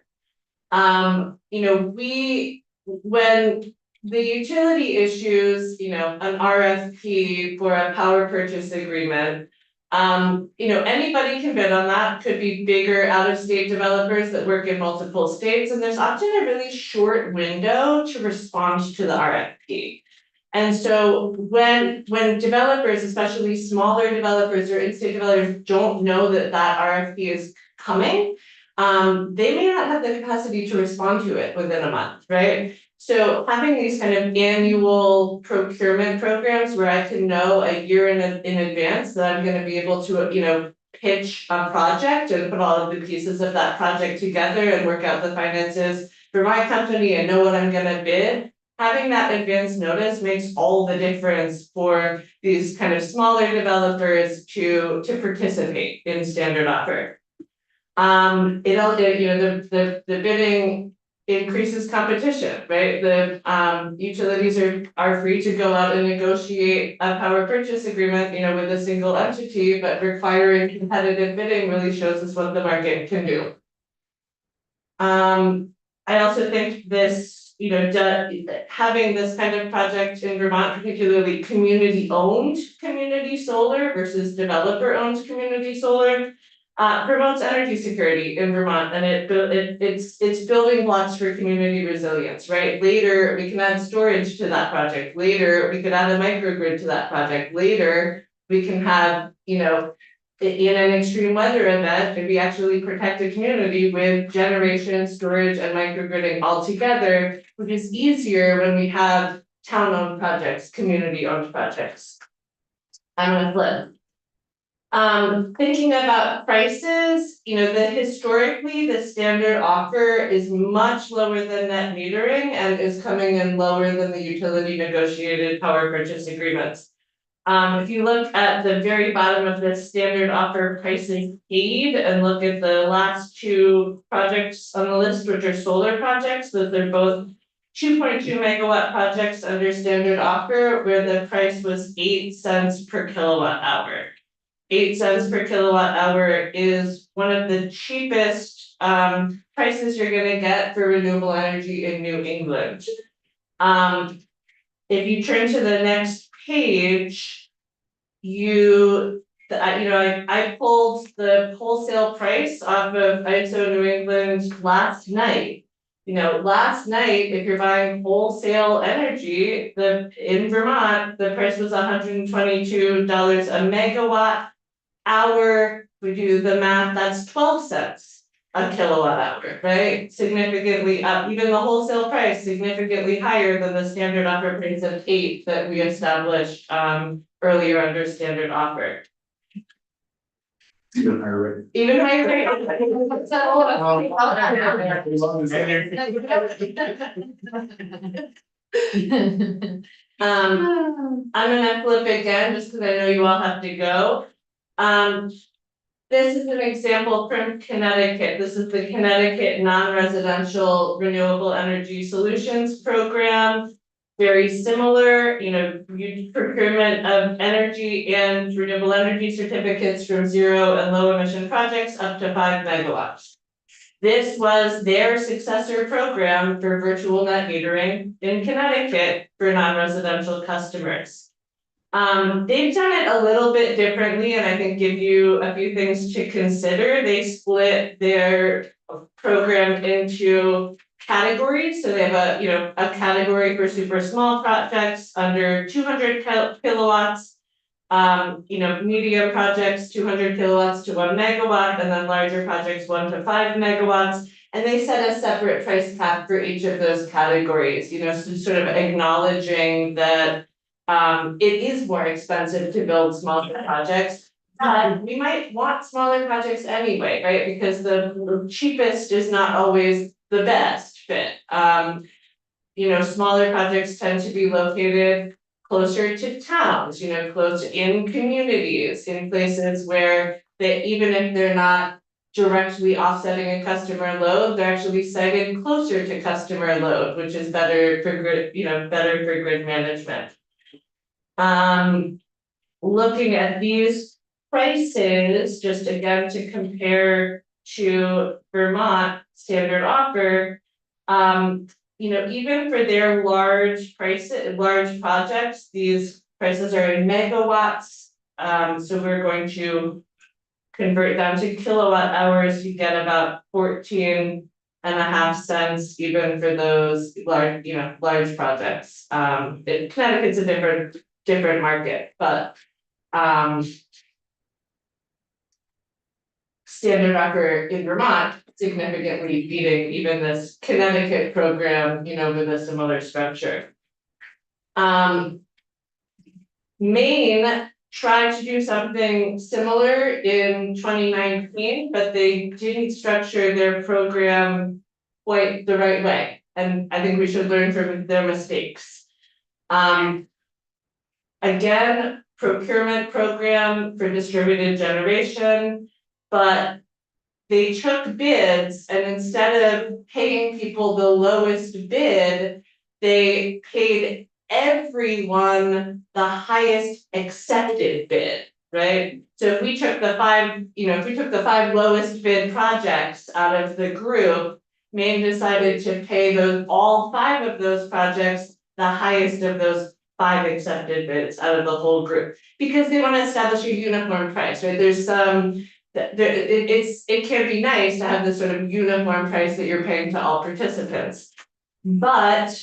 When the utility issues, an RFP for a power purchase agreement. Anybody can bid on that, could be bigger out-of-state developers that work in multiple states, and there's often a really short window to respond to the RFP. And so when developers, especially smaller developers or in-state developers, don't know that RFP is coming, they may not have the capacity to respond to it within a month, right? So having these kind of annual procurement programs where I can know a year in advance that I'm gonna be able to, pitch a project and put all of the pieces of that project together and work out the finances for my company and know what I'm gonna bid. Having that advance notice makes all the difference for these kind of smaller developers to participate in standard offer. The bidding increases competition, right? The utilities are free to go out and negotiate a power purchase agreement, with a single entity, but requiring competitive bidding really shows us what the market can do. I also think this, having this kind of project in Vermont, particularly community-owned community solar versus developer-owned community solar, promotes energy security in Vermont, and it's building blocks for community resilience, right? Later, we can add storage to that project. Later, we could add a microgrid to that project. Later, we can have, in an extreme weather event, if we actually protect a community with generation, storage, and microgridding all together, which is easier when we have town-owned projects, community-owned projects. I'm gonna flip. Thinking about prices, historically, the standard offer is much lower than net metering and is coming in lower than the utility negotiated power purchase agreements. If you look at the very bottom of the standard offer pricing paid and look at the last two projects on the list, which are solar projects, those are both 2.2 megawatt projects under standard offer, where the price was 8 cents per kilowatt hour. 8 cents per kilowatt hour is one of the cheapest prices you're gonna get for renewable energy in New England. If you turn to the next page, I pulled the wholesale price off of ISO New England last night. Last night, if you're buying wholesale energy, in Vermont, the price was $122 a megawatt hour. We do the math, that's 12 cents a kilowatt hour, right? Significantly up, even the wholesale price significantly higher than the standard offer price of 8 that we established earlier under standard offer. Even higher rate. Even higher rate. I'm gonna flip again, just because I know you all have to go. This is an example from Connecticut. This is the Connecticut Non-Residential Renewable Energy Solutions Program. Very similar, procurement of energy and renewable energy certificates from zero and low emission projects up to 5 megawatts. This was their successor program for virtual net metering in Connecticut for non-residential customers. They've done it a little bit differently, and I can give you a few things to consider. They split their program into categories. So they have a category for super small projects under 200 kilowatts, medium projects, 200 kilowatts to 1 megawatt, and then larger projects 1 to 5 megawatts. And they set a separate price cap for each of those categories, so sort of acknowledging that it is more expensive to build smaller projects. We might want smaller projects anyway, right? Because the cheapest is not always the best fit. Smaller projects tend to be located closer to towns, close in communities, in places where even if they're not directly offsetting a customer load, they're actually sited closer to customer load, which is better for grid management. Looking at these prices, just again to compare to Vermont standard offer, even for their large projects, these prices are in megawatts. So we're going to convert them to kilowatt hours. You get about 14.5 cents even for those large projects. Connecticut's a different market, but standard offer in Vermont significantly beating even this Connecticut program, with a similar structure. Maine tried to do something similar in 2019, but they didn't structure their program quite the right way. And I think we should learn from their mistakes. Again, procurement program for distributed generation, but they took bids and instead of paying people the lowest bid, they paid everyone the highest accepted bid, right? So if we took the five lowest bid projects out of the group, Maine decided to pay all 5 of those projects the highest of those 5 accepted bids out of the whole group. Because they want to establish a uniform price, right? There's some, it can be nice to have this sort of uniform price that you're paying to all participants. But,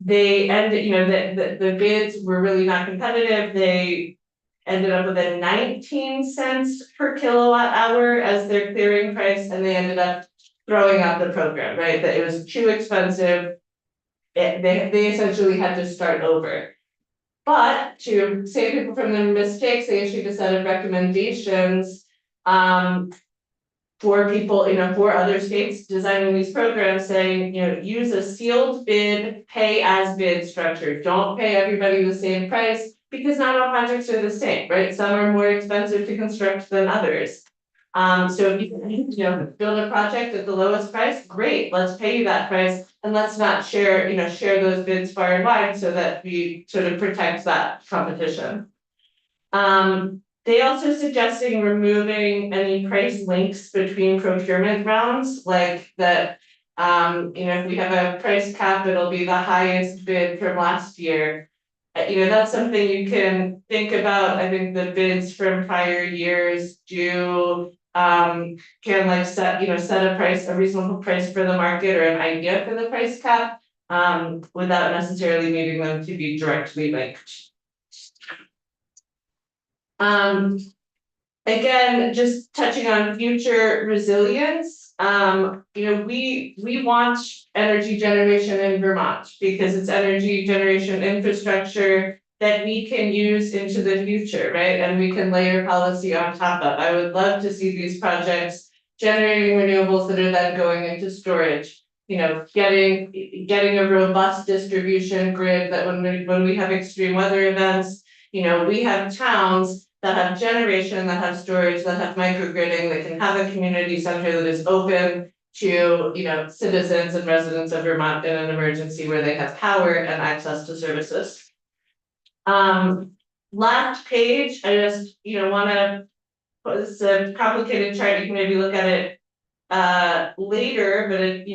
they ended, the bids were really not competitive, they ended up with a 19 cents per kilowatt hour as their clearing price, and they ended up throwing out the program, right? That it was too expensive. They essentially had to start over. But to save people from their mistakes, they issued a set of recommendations for people, for other states designing these programs, saying, use a sealed bid, pay as bid structure. Don't pay everybody the same price, because not all projects are the same, right? Some are more expensive to construct than others. So if you can, build a project at the lowest price, great, let's pay you that price, and let's not share those bids far and wide so that we sort of protect that competition. They also suggesting removing any price links between procurement rounds, like that, if we have a price cap, it'll be the highest bid from last year. That's something you can think about. I think the bids from prior years do can like set a price, a reasonable price for the market or an idea for the price cap, without necessarily needing them to be directly linked. Again, just touching on future resilience, we want energy generation in Vermont because it's energy generation infrastructure that we can use into the future, right? And we can layer policy on top of. I would love to see these projects generating renewables that are then going into storage. Getting a robust distribution grid that when we have extreme weather events, we have towns that have generation, that have storage, that have microgridding, that can have a community center that is open to, citizens and residents of Vermont in an emergency where they have power and access to services. Last page, I just, wanna put this a complicated chart, you can maybe look at it later, but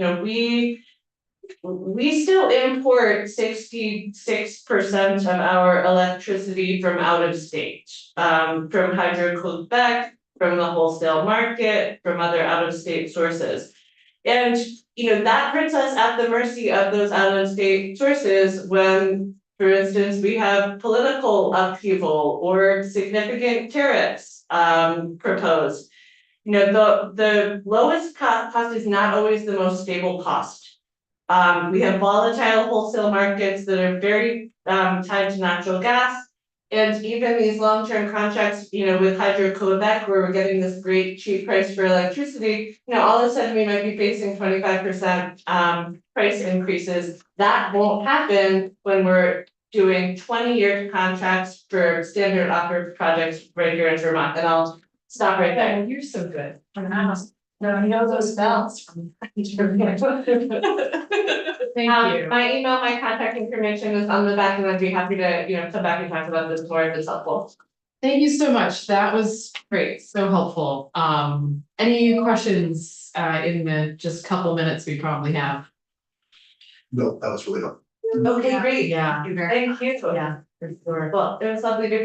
we still import 66% of our electricity from out of state, from Hydro-Quebec, from the wholesale market, from other out of state sources. And, that puts us at the mercy of those out of state sources when, for instance, we have political upheaval or significant tariffs proposed. The lowest cost is not always the most stable cost. We have volatile wholesale markets that are very tied to natural gas. And even these long-term contracts, with Hydro-Quebec, where we're getting this great cheap price for electricity, all of a sudden we might be facing 25% price increases. That won't happen when we're doing 20-year contracts for standard offer projects right here in Vermont. And I'll stop right there. You're so good. No, I know those bells from. Thank you. My email, my contact information is on the back, and I'd be happy to, come back and talk about this more if it's helpful. Thank you so much. That was great, so helpful. Any questions in the just couple minutes we probably have? No, that was really helpful. Okay, great. Yeah. Thank you. Yeah, for sure. Well, it was lovely to